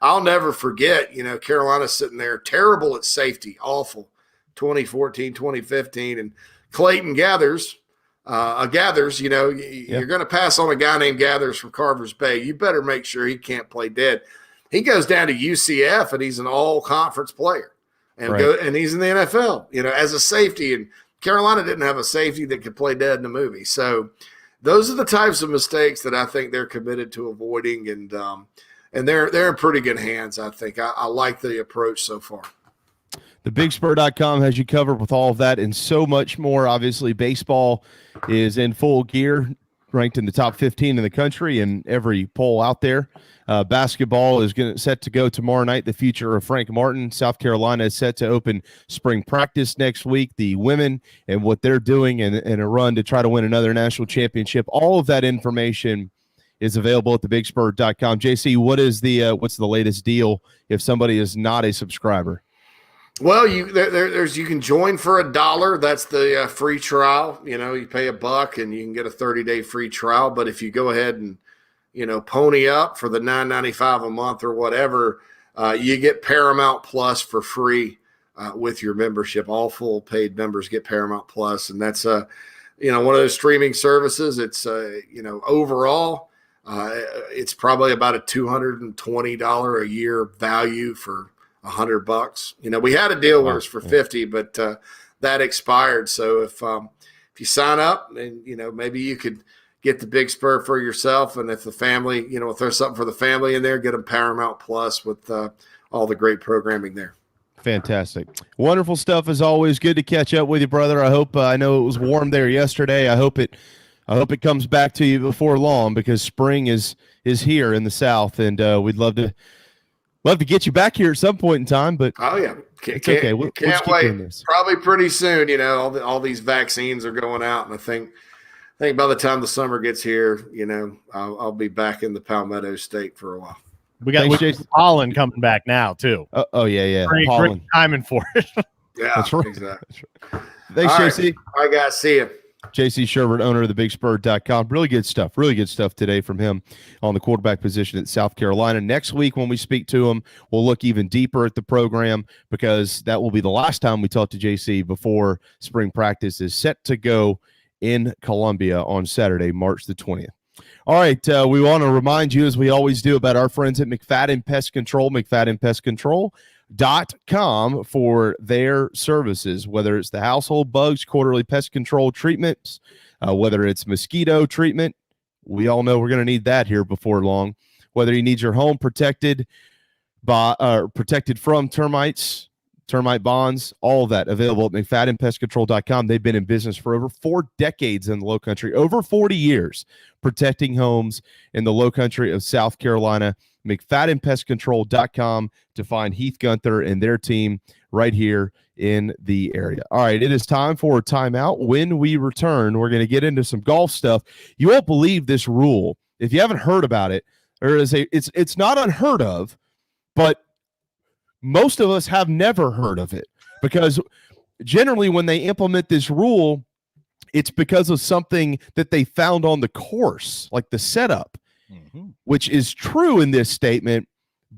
I'll never forget, Carolina sitting there terrible at safety, awful, 2014, 2015. And Clayton Gathers, you're going to pass on a guy named Gathers from Carver's Bay. You better make sure he can't play dead. He goes down to UCF, and he's an all-conference player. And he's in the NFL, as a safety. And Carolina didn't have a safety that could play dead in the movie. So those are the types of mistakes that I think they're committed to avoiding, and they're in pretty good hands, I think. I like the approach so far. TheBigSpur.com has you covered with all of that and so much more. Obviously, baseball is in full gear, ranked in the top 15 in the country in every poll out there. Basketball is set to go tomorrow night. The future of Frank Martin. South Carolina is set to open spring practice next week. The women and what they're doing in a run to try to win another national championship. All of that information is available at thebigspur.com. JC, what's the latest deal if somebody is not a subscriber? Well, you can join for $1. That's the free trial. You pay $1 and you can get a 30-day free trial. But if you go ahead and pony up for the $9.95 a month or whatever, you get Paramount Plus for free with your membership. All full paid members get Paramount Plus, and that's one of those streaming services. It's overall it's probably about a $220 a year value for $100. We had a deal where it's for $50, but that expired. So if you sign up, and maybe you could get the Big Spur for yourself, and if the family, if there's something for the family in there, get them Paramount Plus with all the great programming there. Fantastic, wonderful stuff as always. Good to catch up with you, brother. I know it was warm there yesterday. I hope it comes back to you before long, because spring is here in the South, and we'd love to get you back here at some point in time. But oh yeah, it's okay. Can't wait. Probably pretty soon. All these vaccines are going out, and I think by the time the summer gets here, I'll be back in the Palmetto State for a while. We got pollen coming back now too. Oh yeah. Great timing for it. Yeah, that's right. Exactly. Thanks, JC. All right, guys. See you. JC Shurburtt, owner of thebigspur.com. Really good stuff today from him on the quarterback position at South Carolina. Next week when we speak to him, we'll look even deeper at the program, because that will be the last time we talk to JC before spring practice is set to go in Columbia on Saturday, March the 20th. All right, we want to remind you, as we always do, about our friends at McFadden Pest Control, McFaddenPestControl.com for their services, whether it's the household bugs, quarterly pest control treatments, whether it's mosquito treatment. We all know we're going to need that here before long. Whether you need your home protected from termites, termite bonds, all of that available at McFaddenPestControl.com. They've been in business for over 4 decades in the Low Country, over 40 years protecting homes in the Low Country of South Carolina. McFaddenPestControl.com to find Heath Gunther and their team right here in the area. All right, it is time for a timeout. When we return, we're going to get into some golf stuff. You won't believe this rule. If you haven't heard about it, it's not unheard of, but most of us have never heard of it, because generally when they implement this rule, it's because of something that they found on the course, like the setup, which is true in this statement,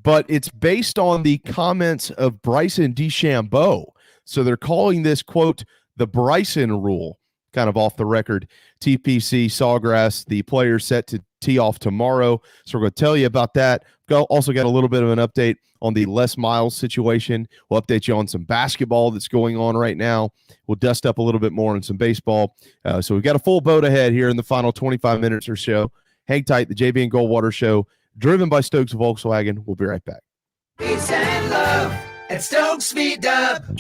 but it's based on the comments of Bryson DeChambeau. So they're calling this, quote, the Bryson rule, kind of off the record. TPC Sawgrass, the players set to tee off tomorrow. So we're going to tell you about that. Also got a little bit of an update on the Les Miles situation. We'll update you on some basketball that's going on right now. We'll dust up a little bit more on some baseball. So we've got a full boat ahead here in the final 25 minutes or so. Hang tight. The JB and Goldwater Show, driven by Stokes Volkswagen. We'll be right back. Peace and love at Stokes V-Dub.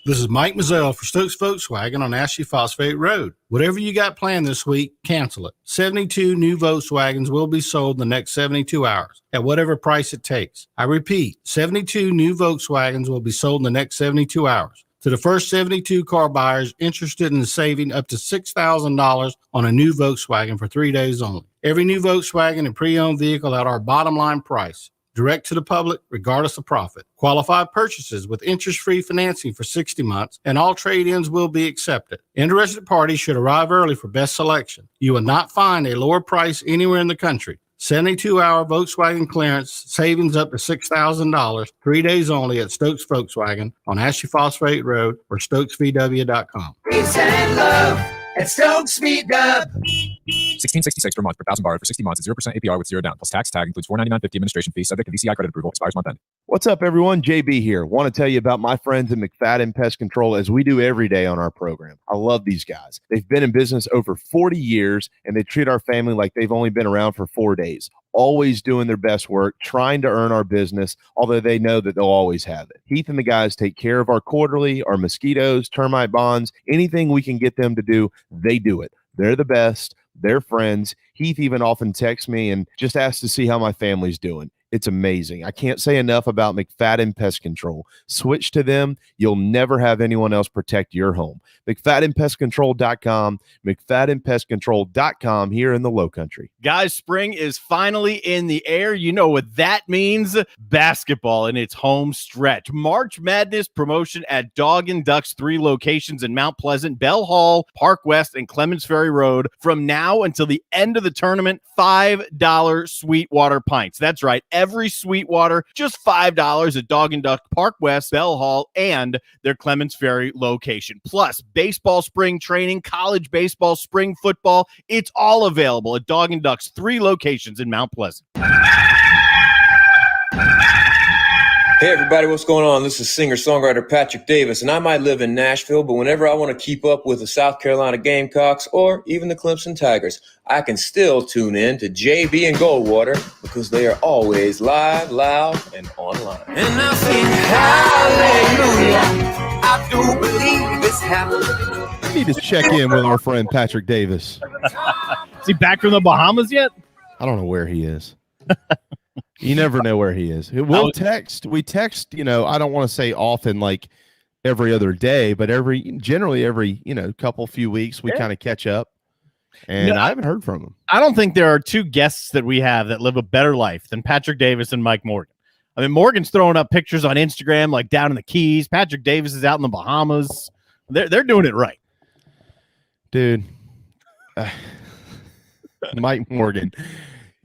This is Mike Mazzell for Stokes Volkswagen on Ashley Phosphate Road. Whatever you got planned this week, cancel it. 72 new Volkswagens will be sold in the next 72 hours at whatever price it takes. I repeat, 72 new Volkswagens will be sold in the next 72 hours. To the first 72 car buyers interested in saving up to $6,000 on a new Volkswagen for 3 days only. Every new Volkswagen and pre-owned vehicle at our bottom line price. Direct to the public, regardless of profit. Qualified purchases with interest-free financing for 60 months, and all trade-ins will be accepted. Interested parties should arrive early for best selection. You will not find a lower price anywhere in the country. 72-hour Volkswagen clearance, savings up to $6,000, 3 days only at Stokes Volkswagen on Ashley Phosphate Road or StokesVW.com. Peace and love at Stokes V-Dub. $16.66 per month per thousand borrowed for 60 months at 0% APR with 0 down. Plus tax tag includes $4.99.50 administration fee subject to VCI credit approval. Expires month end. What's up, everyone? JB here. Want to tell you about my friends at McFadden Pest Control, as we do every day on our program. I love these guys. They've been in business over 40 years, and they treat our family like they've only been around for 4 days. Always doing their best work, trying to earn our business, although they know that they'll always have it. Heath and the guys take care of our quarterly, our mosquitoes, termite bonds, anything we can get them to do, they do it. They're the best. They're friends. Heath even often texts me and just asks to see how my family's doing. It's amazing. I can't say enough about McFadden Pest Control. Switch to them. You'll never have anyone else protect your home. McFaddenPestControl.com, McFaddenPestControl.com here in the Low Country. Guys, spring is finally in the air. You know what that means? Basketball in its home stretch. March Madness promotion at Dog and Duck's 3 locations in Mount Pleasant, Bell Hall, Park West, and Clements Ferry Road. From now until the end of the tournament, $5 Sweetwater pints. That's right. Every Sweetwater, just $5 at Dog and Duck, Park West, Bell Hall, and their Clements Ferry location. Plus, baseball spring training, college baseball, spring football. It's all available at Dog and Duck's 3 locations in Mount Pleasant. Hey everybody, what's going on? This is singer-songwriter Patrick Davis, and I might live in Nashville, but whenever I want to keep up with the South Carolina Gamecocks or even the Clemson Tigers, I can still tune in to JB and Goldwater because they are always live, loud, and online. And I sing hallelujah, I do believe it's happening. I need to check in with our friend Patrick Davis. Is he back from the Bahamas yet? I don't know where he is. You never know where he is. We text, I don't want to say often, like every other day, but generally every, couple few weeks, we kind of catch up. And I haven't heard from him. I don't think there are 2 guests that we have that live a better life than Patrick Davis and Mike Morgan. I mean, Morgan's throwing up pictures on Instagram, like down in the Keys. Patrick Davis is out in the Bahamas. They're doing it right. Dude. Mike Morgan.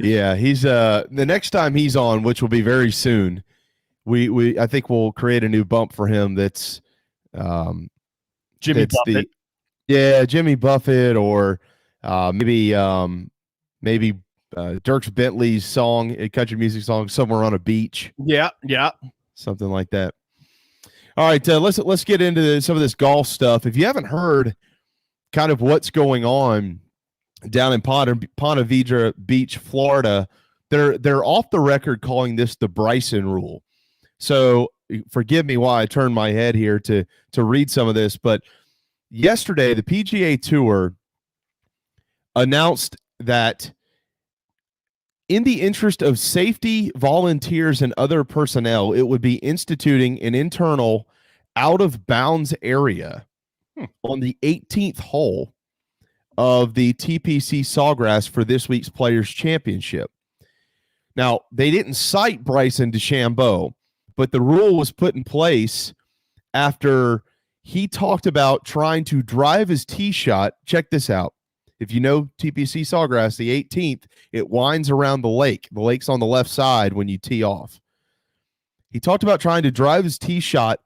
Yeah, he's the next time he's on, which will be very soon. I think we'll create a new bump for him. That's Jimmy Buffett. Jimmy Buffett, or maybe Dierks Bentley's song, a country music song, Somewhere on a Beach. Yeah, something like that. All right, let's get into some of this golf stuff. If you haven't heard, kind of what's going on down in Ponte Vedra Beach, Florida, they're off the record calling this the Bryson rule. So forgive me while I turn my head here to read some of this, but yesterday the PGA Tour announced that in the interest of safety, volunteers, and other personnel, it would be instituting an internal out-of-bounds area on the 18th hole of the TPC Sawgrass for this week's Players' Championship. Now, they didn't cite Bryson DeChambeau, but the rule was put in place after he talked about trying to drive his tee shot. Check this out. If you know TPC Sawgrass, the 18th, it winds around the lake. The lake's on the left side when you tee off. He talked about trying to drive his tee shot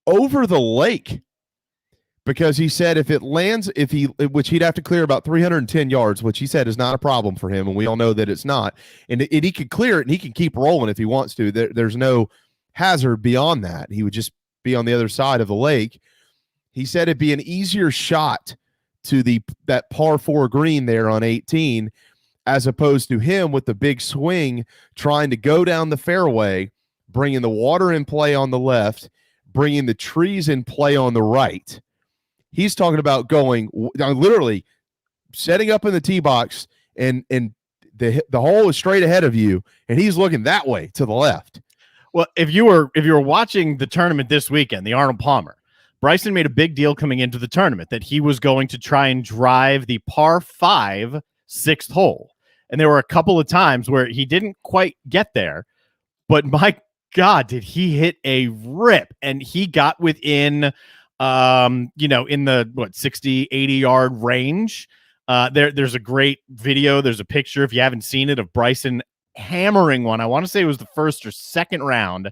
over the lake, because he said if it lands, which he'd have to clear about 310 yards, which he said is not a problem for him, and we all know that it's not, and he could clear it and he can keep rolling if he wants to. There's no hazard beyond that. He would just be on the other side of the lake. He said it'd be an easier shot to that par 4 green there on 18, as opposed to him with the big swing trying to go down the fairway, bringing the water in play on the left, bringing the trees in play on the right. He's talking about going literally setting up in the tee box, and the hole is straight ahead of you, and he's looking that way to the left. Well, if you were watching the tournament this weekend, the Arnold Palmer, Bryson made a big deal coming into the tournament that he was going to try and drive the par 5 6th hole. And there were a couple of times where he didn't quite get there, but my God, did he hit a rip, and he got within in the 60, 80 yard range. There's a great video. There's a picture, if you haven't seen it, of Bryson hammering one. I want to say it was the first or second round,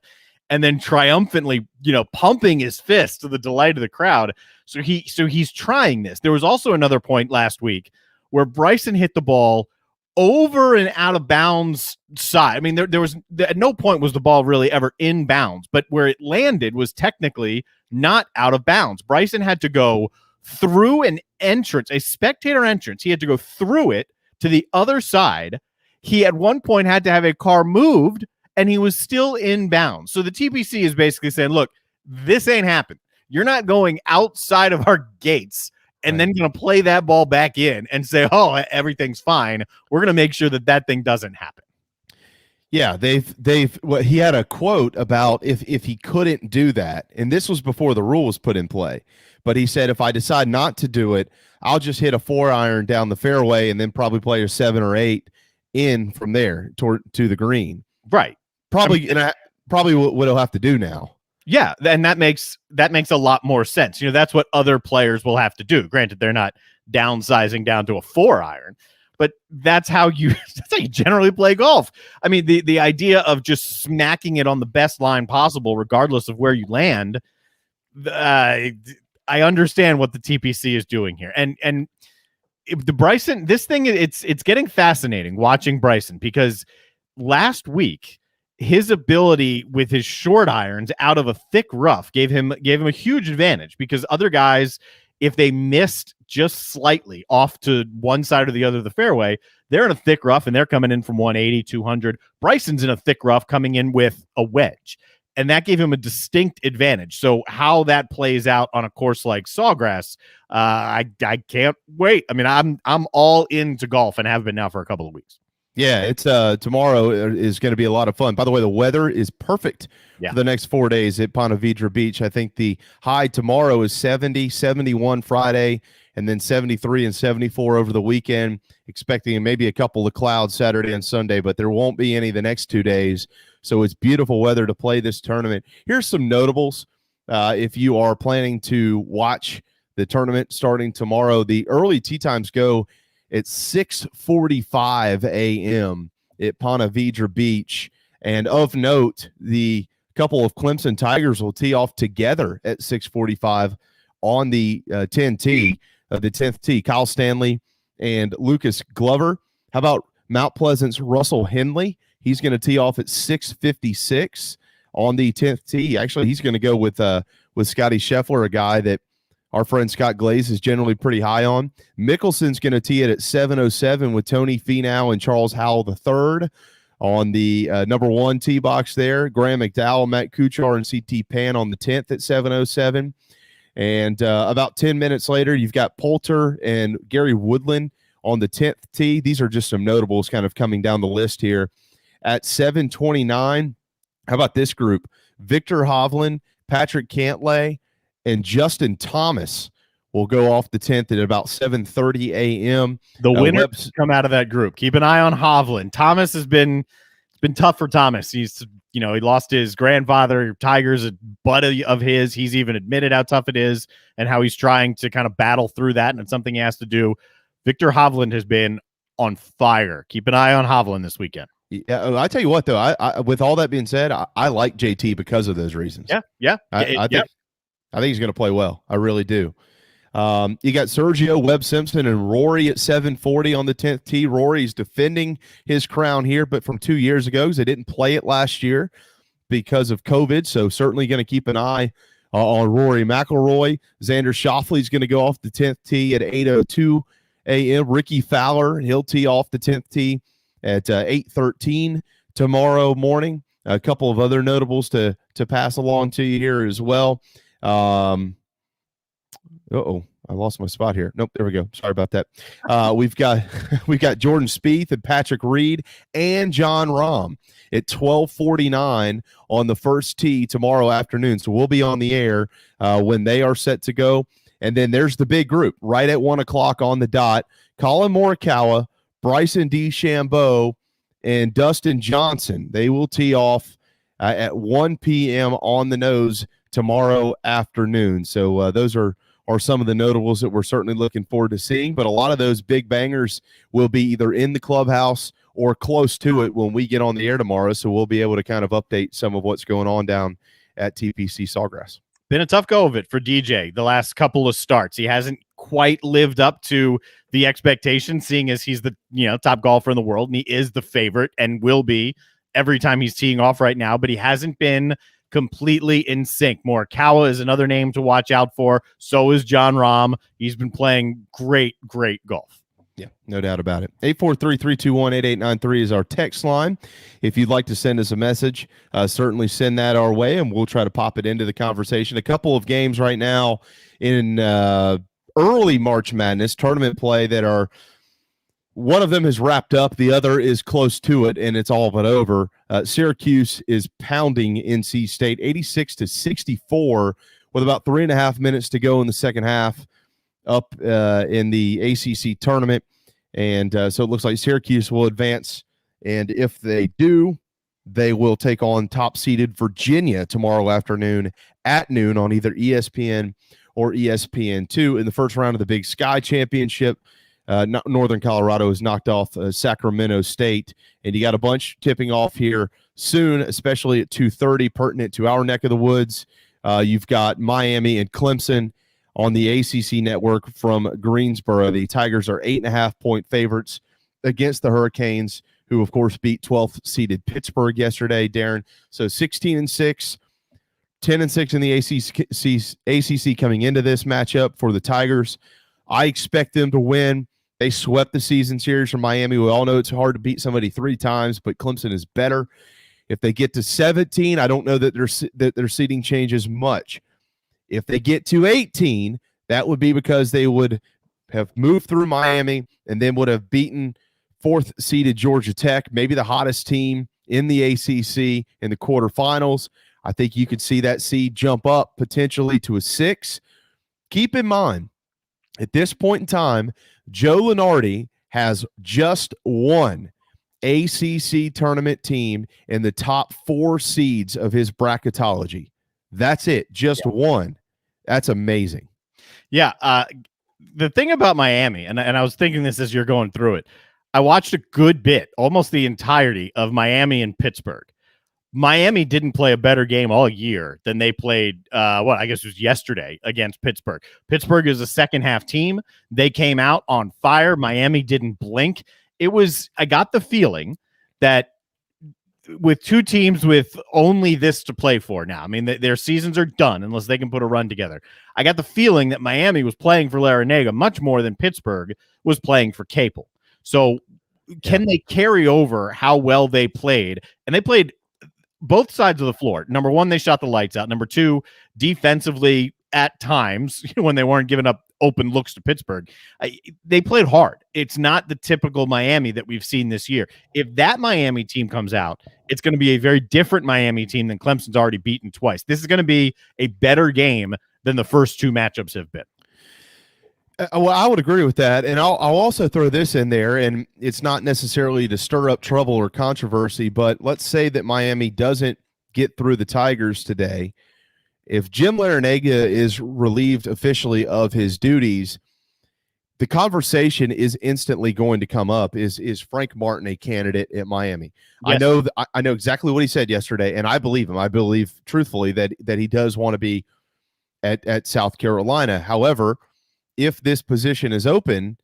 and then triumphantly, pumping his fist to the delight of the crowd. So he's trying this. There was also another point last week where Bryson hit the ball over and out of bounds side. I mean, there was at no point was the ball really ever in bounds, but where it landed was technically not out of bounds. Bryson had to go through an entrance, a spectator entrance. He had to go through it to the other side. He at one point had to have a car moved, and he was still in bounds. So the TPC is basically saying, look, this ain't happened. You're not going outside of our gates and then going to play that ball back in and say, oh, everything's fine. We're going to make sure that thing doesn't happen. Yeah, he had a quote about if he couldn't do that, and this was before the rule was put in play, but he said, if I decide not to do it, I'll just hit a 4-iron down the fairway and then probably play a 7 or 8 in from there to the green. Right. Probably, and probably what he'll have to do now. Yeah, and that makes a lot more sense. That's what other players will have to do. Granted, they're not downsizing down to a 4-iron, but that's how you generally play golf. I mean, the idea of just smacking it on the best line possible, regardless of where you land. I understand what the TPC is doing here, and the Bryson, this thing, it's getting fascinating watching Bryson, because last week, his ability with his short irons out of a thick rough gave him a huge advantage, because other guys, if they missed just slightly off to one side or the other of the fairway, they're in a thick rough and they're coming in from 180, 200. Bryson's in a thick rough coming in with a wedge, and that gave him a distinct advantage. So how that plays out on a course like Sawgrass, I can't wait. I mean, I'm all into golf and have been now for a couple of weeks. Yeah, it's tomorrow is going to be a lot of fun. By the way, the weather is perfect for the next 4 days at Ponte Vedra Beach. I think the high tomorrow is 70, 71 Friday, and then 73 and 74 over the weekend. Expecting maybe a couple of clouds Saturday and Sunday, but there won't be any the next 2 days. So it's beautiful weather to play this tournament. Here's some notables. If you are planning to watch the tournament starting tomorrow, the early tee times go at 6:45 a.m. at Ponte Vedra Beach. And of note, the couple of Clemson Tigers will tee off together at 6:45 on the 10th tee. Kyle Stanley and Lucas Glover. How about Mount Pleasant's Russell Henley? He's going to tee off at 6:56 on the 10th tee. Actually, he's going to go with Scotty Scheffler, a guy that our friend Scott Glaze is generally pretty high on. Mickelson's going to tee it at 7:07 with Tony Finau and Charles Howell III on the number 1 tee box there. Graham McDowell, Matt Kuchar, and CT Pan on the 10th at 7:07. And about 10 minutes later, you've got Poulter and Gary Woodland on the 10th tee. These are just some notables kind of coming down the list here. At 7:29, how about this group? Victor Hovland, Patrick Cantlay, and Justin Thomas will go off the 10th at about 7:30 a.m. The winners come out of that group. Keep an eye on Hovland. Thomas it's been tough for Thomas. He lost his grandfather. Tiger's a buddy of his. He's even admitted how tough it is and how he's trying to kind of battle through that, and it's something he has to do. Victor Hovland has been on fire. Keep an eye on Hovland this weekend. Yeah, I tell you what, though, I with all that being said, I like JT because of those reasons. Yeah. I think he's going to play well. I really do. You got Sergio, Webb Simpson, and Rory at 7:40 on the 10th tee. Rory's defending his crown here, but from 2 years ago, because they didn't play it last year because of COVID. So certainly going to keep an eye on Rory McIlroy. Xander Schauffele's going to go off the 10th tee at 8:02 a.m. Ricky Fowler, he'll tee off the 10th tee at 8:13 tomorrow morning. A couple of other notables to pass along to you here as well. I lost my spot here. Nope, there we go. Sorry about that. We've got Jordan Spieth and Patrick Reed and John Rahm at 12:49 on the first tee tomorrow afternoon. So we'll be on the air when they are set to go. And then there's the big group right at 1 o'clock on the dot. Colin Morikawa, Bryson DeChambeau, and Dustin Johnson. They will tee off at 1 p.m. on the nose tomorrow afternoon. So those are some of the notables that we're certainly looking forward to seeing. But a lot of those big bangers will be either in the clubhouse or close to it when we get on the air tomorrow. So we'll be able to kind of update some of what's going on down at TPC Sawgrass. Been a tough go of it for DJ the last couple of starts. He hasn't quite lived up to the expectation, seeing as he's the top golfer in the world, and he is the favorite and will be every time he's teeing off right now, but he hasn't been completely in sync. Morikawa is another name to watch out for. So is Jon Rahm. He's been playing great golf. Yeah, no doubt about it. 843-321-8893 is our text line. If you'd like to send us a message, certainly send that our way, and we'll try to pop it into the conversation. A couple of games right now in early March Madness tournament play that are – one of them has wrapped up. The other is close to it, and it's all but over. Syracuse is pounding NC State 86-64 with about 3.5 minutes to go in the second half up in the ACC tournament. And so it looks like Syracuse will advance. And if they do, they will take on top-seeded Virginia tomorrow afternoon at noon on either ESPN or ESPN2 in the first round of the Big Sky Championship. Northern Colorado has knocked off Sacramento State, and you got a bunch tipping off here soon, especially at 2:30, pertinent to our neck of the woods. You've got Miami and Clemson on the ACC network from Greensboro. The Tigers are 8.5-point favorites against the Hurricanes, who, of course, beat 12th-seeded Pittsburgh yesterday, Darren. So 16-6, 10-6 in the ACC coming into this matchup for the Tigers. I expect them to win. They swept the season series from Miami. We all know it's hard to beat somebody 3 times, but Clemson is better. If they get to 17, I don't know that their seeding changes much. If they get to 18, that would be because they would have moved through Miami and then would have beaten 4th-seeded Georgia Tech, maybe the hottest team in the ACC in the quarterfinals. I think you could see that seed jump up potentially to a 6. Keep in mind, at this point in time, Joe Lunardi has just one ACC tournament team in the top 4 seeds of his bracketology. That's it. Just one. That's amazing. Yeah. The thing about Miami, and I was thinking this as you're going through it, I watched a good bit, almost the entirety of Miami and Pittsburgh. Miami didn't play a better game all year than they played, I guess it was yesterday against Pittsburgh. Pittsburgh is a second-half team. They came out on fire. Miami didn't blink. I got the feeling that with 2 teams with only this to play for now, I mean, their seasons are done unless they can put a run together. I got the feeling that Miami was playing for Larrañaga much more than Pittsburgh was playing for Capel. So can they carry over how well they played? And they played both sides of the floor. Number one, they shot the lights out. Number two, defensively at times, when they weren't giving up open looks to Pittsburgh, they played hard. It's not the typical Miami that we've seen this year. If that Miami team comes out, it's going to be a very different Miami team than Clemson's already beaten twice. This is going to be a better game than the first 2 matchups have been. Well, I would agree with that, and I'll also throw this in there, and it's not necessarily to stir up trouble or controversy, but let's say that Miami doesn't get through the Tigers today. If Jim Larrañaga is relieved officially of his duties, the conversation is instantly going to come up. Is Frank Martin a candidate at Miami? Yes. I know exactly what he said yesterday, and I believe him. I believe truthfully that he does want to be at South Carolina. However, if this position is open,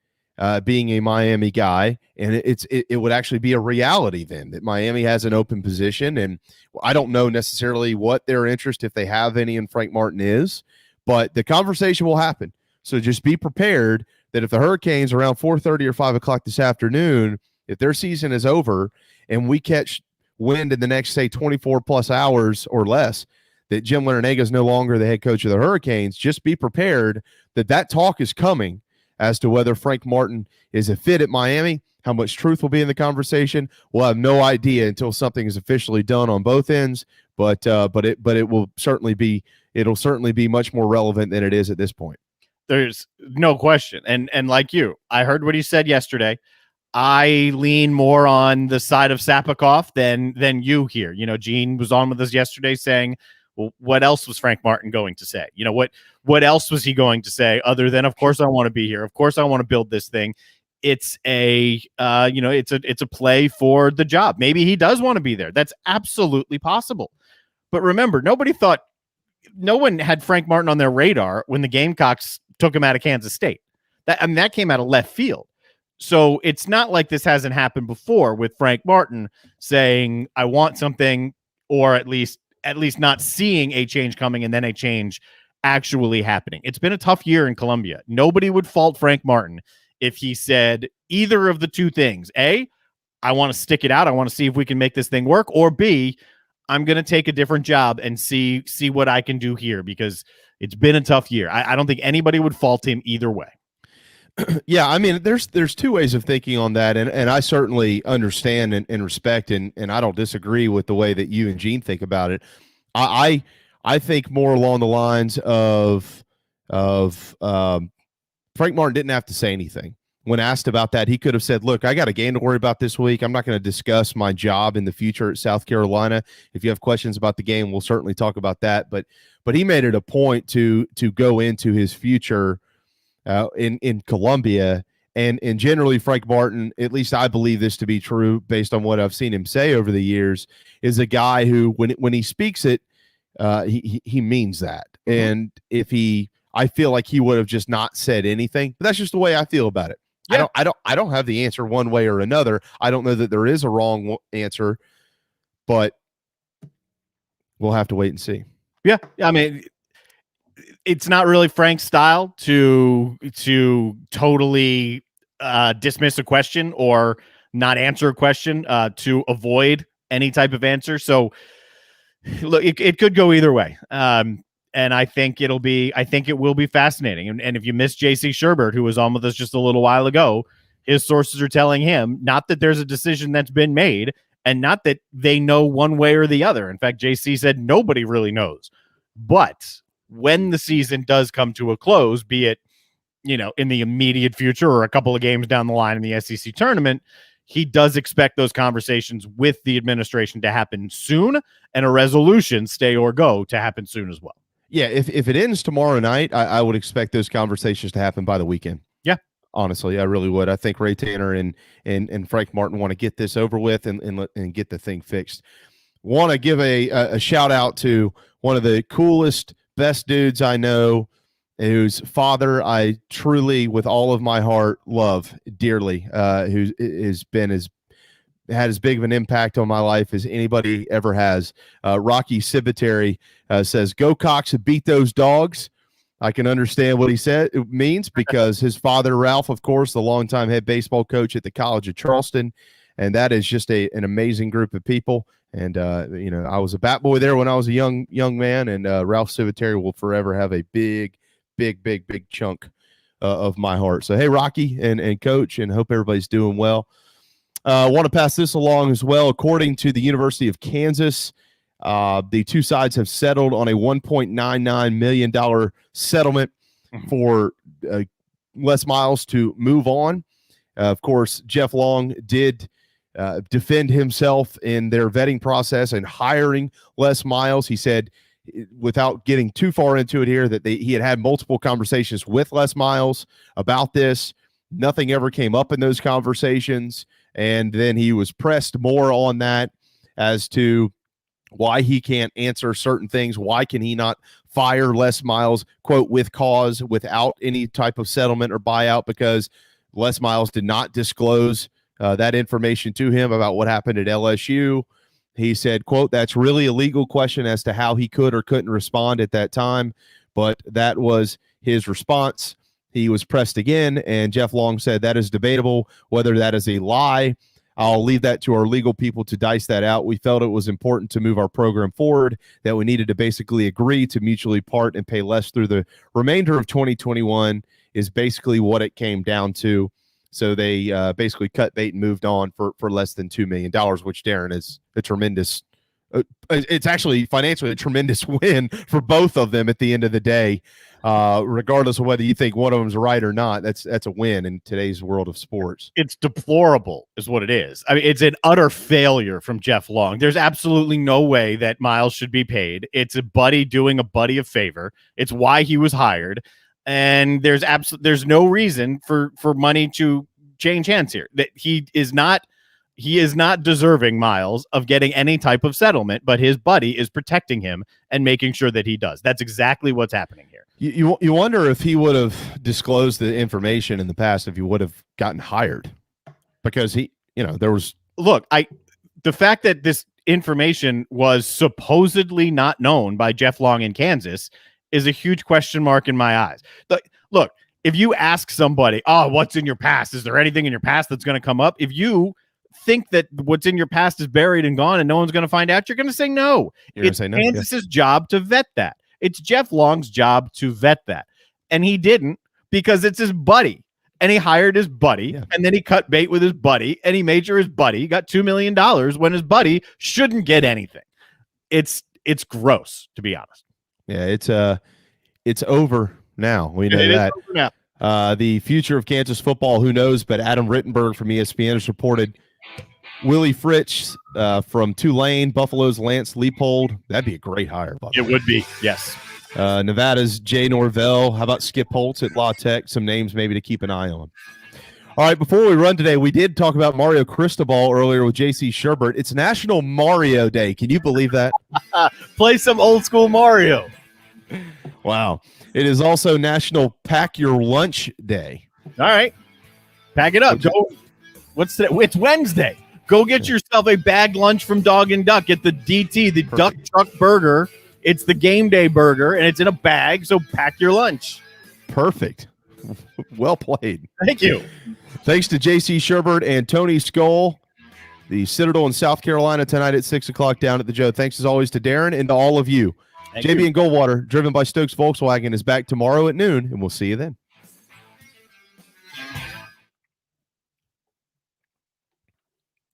being a Miami guy, and it would actually be a reality then that Miami has an open position. And I don't know necessarily what their interest, if they have any, in Frank Martin is, but the conversation will happen. So just be prepared that if the Hurricanes around 4:30 or 5 o'clock this afternoon, if their season is over and we catch wind in the next, say, 24 plus hours or less, that Jim Larrañaga is no longer the head coach of the Hurricanes, just be prepared that talk is coming as to whether Frank Martin is a fit at Miami. How much truth will be in the conversation, we'll have no idea until something is officially done on both ends. But it'll certainly be much more relevant than it is at this point. There's no question. And like you, I heard what he said yesterday. I lean more on the side of Sapikoff than you here. You know, Gene was on with us yesterday saying, well, what else was Frank Martin going to say? You know, what else was he going to say other than, of course, I want to be here. Of course, I want to build this thing. It's it's a play for the job. Maybe he does want to be there. That's absolutely possible. But remember, no one had Frank Martin on their radar when the Gamecocks took him out of Kansas State. That came out of left field. So it's not like this hasn't happened before with Frank Martin saying, I want something, or at least not seeing a change coming and then a change actually happening. It's been a tough year in Columbia. Nobody would fault Frank Martin if he said either of the two things. A, I want to stick it out. I want to see if we can make this thing work. Or B, I'm going to take a different job and see what I can do here, because it's been a tough year. I don't think anybody would fault him either way. Yeah, I mean, there's two ways of thinking on that, and I certainly understand and respect, and I don't disagree with the way that you and Gene think about it. I think more along the lines of Frank Martin didn't have to say anything. When asked about that, he could have said, look, I got a game to worry about this week. I'm not going to discuss my job in the future at South Carolina. If you have questions about the game, we'll certainly talk about that. But he made it a point to go into his future in Columbia. And generally, Frank Martin, at least I believe this to be true based on what I've seen him say over the years, is a guy who, when he speaks it, he means that. And I feel like he would have just not said anything. But that's just the way I feel about it. Yeah. I don't have the answer one way or another. I don't know that there is a wrong answer, but we'll have to wait and see. Yeah, I mean, it's not really Frank's style to totally dismiss a question or not answer a question to avoid any type of answer. So look, it could go either way. And I think it will be fascinating. And if you missed JC Shurburtt, who was on with us just a little while ago, his sources are telling him not that there's a decision that's been made and not that they know one way or the other. In fact, JC said nobody really knows. But when the season does come to a close, be it, in the immediate future or a couple of games down the line in the SEC tournament, he does expect those conversations with the administration to happen soon and a resolution, stay or go, to happen soon as well. Yeah, if it ends tomorrow night, I would expect those conversations to happen by the weekend. Yeah. Honestly, I really would. I think Ray Tanner and Frank Martin want to get this over with and get the thing fixed. Want to give a shout out to one of the coolest, best dudes I know, whose father I truly, with all of my heart, love dearly, who had as big of an impact on my life as anybody ever has. Rocky Cibiteri says, "Go Cox and beat those dogs." I can understand what it means, because his father, Ralph, of course, the longtime head baseball coach at the College of Charleston, and that is just an amazing group of people. And I was a bat boy there when I was a young man, and Ralph Civiteri will forever have a big chunk of my heart. So hey, Rocky and Coach, and hope everybody's doing well. I want to pass this along as well. According to the University of Kansas, the two sides have settled on a $1.99 million settlement for Les Miles to move on. Of course, Jeff Long did defend himself in their vetting process and hiring Les Miles. He said, without getting too far into it here, that he had multiple conversations with Les Miles about this. Nothing ever came up in those conversations. And then he was pressed more on that as to why he can't answer certain things. Why can he not fire Les Miles, quote, with cause, without any type of settlement or buyout? Because Les Miles did not disclose that information to him about what happened at LSU. He said, quote, "That's really a legal question as to how he could or couldn't respond at that time." But that was his response. He was pressed again, and Jeff Long said that is debatable whether that is a lie. I'll leave that to our legal people to dice that out. We felt it was important to move our program forward, that we needed to basically agree to mutually part and pay less through the remainder of 2021 is basically what it came down to. So they basically cut bait and moved on for less than $2 million, which, Darren, is a tremendous it's actually financially a tremendous win for both of them at the end of the day. Regardless of whether you think one of them's right or not, that's a win in today's world of sports. It's deplorable is what it is. I mean, it's an utter failure from Jeff Long. There's absolutely no way that Miles should be paid. It's a buddy doing a buddy a favor. It's why he was hired. And there's no reason for money to change hands here. That he is not he is not deserving, Miles, of getting any type of settlement, but his buddy is protecting him and making sure that he does. That's exactly what's happening here. You wonder if he would have disclosed the information in the past if he would have gotten hired, because there was the fact that this information was supposedly not known by Jeff Long in Kansas is a huge question mark in my eyes. Look, if you ask somebody, what's in your past? Is there anything in your past that's going to come up? If you think that what's in your past is buried and gone and no one's going to find out, you're going to say no. It's Kansas's job to vet that. It's Jeff Long's job to vet that. And he didn't, because it's his buddy. And he hired his buddy, and then he cut bait with his buddy, and he made sure his buddy got $2 million when his buddy shouldn't get anything. It's gross, to be honest. Yeah, it's over now. We know that. It's over now. The future of Kansas football, who knows? But Adam Rittenberg from ESPN has reported Willie Fritsch from Tulane, Buffalo's Lance Leipold. That'd be a great hire. It would be, yes. Nevada's Jay Norvell. How about Skip Holtz at La Tech? Some names maybe to keep an eye on. All right, before we run today, we did talk about Mario Cristobal earlier with JC Shurburtt. It's National Mario Day. Can you believe that? Play some old school Mario. Wow. It is also National Pack Your Lunch Day. All right. Pack it up. What's today? It's Wednesday. Go get yourself a bagged lunch from Dog and Duck. Get the DT, the Duck Truck Burger. It's the game day burger, and it's in a bag, so pack your lunch. Perfect. Well played. Thank you. Thanks to JC Shurburtt and Tony Skole. The Citadel in South Carolina tonight at 6 o'clock down at the Joe. Thanks as always to Darren and to all of you. JB and Goldwater, driven by Stokes Volkswagen, is back tomorrow at noon, and we'll see you then.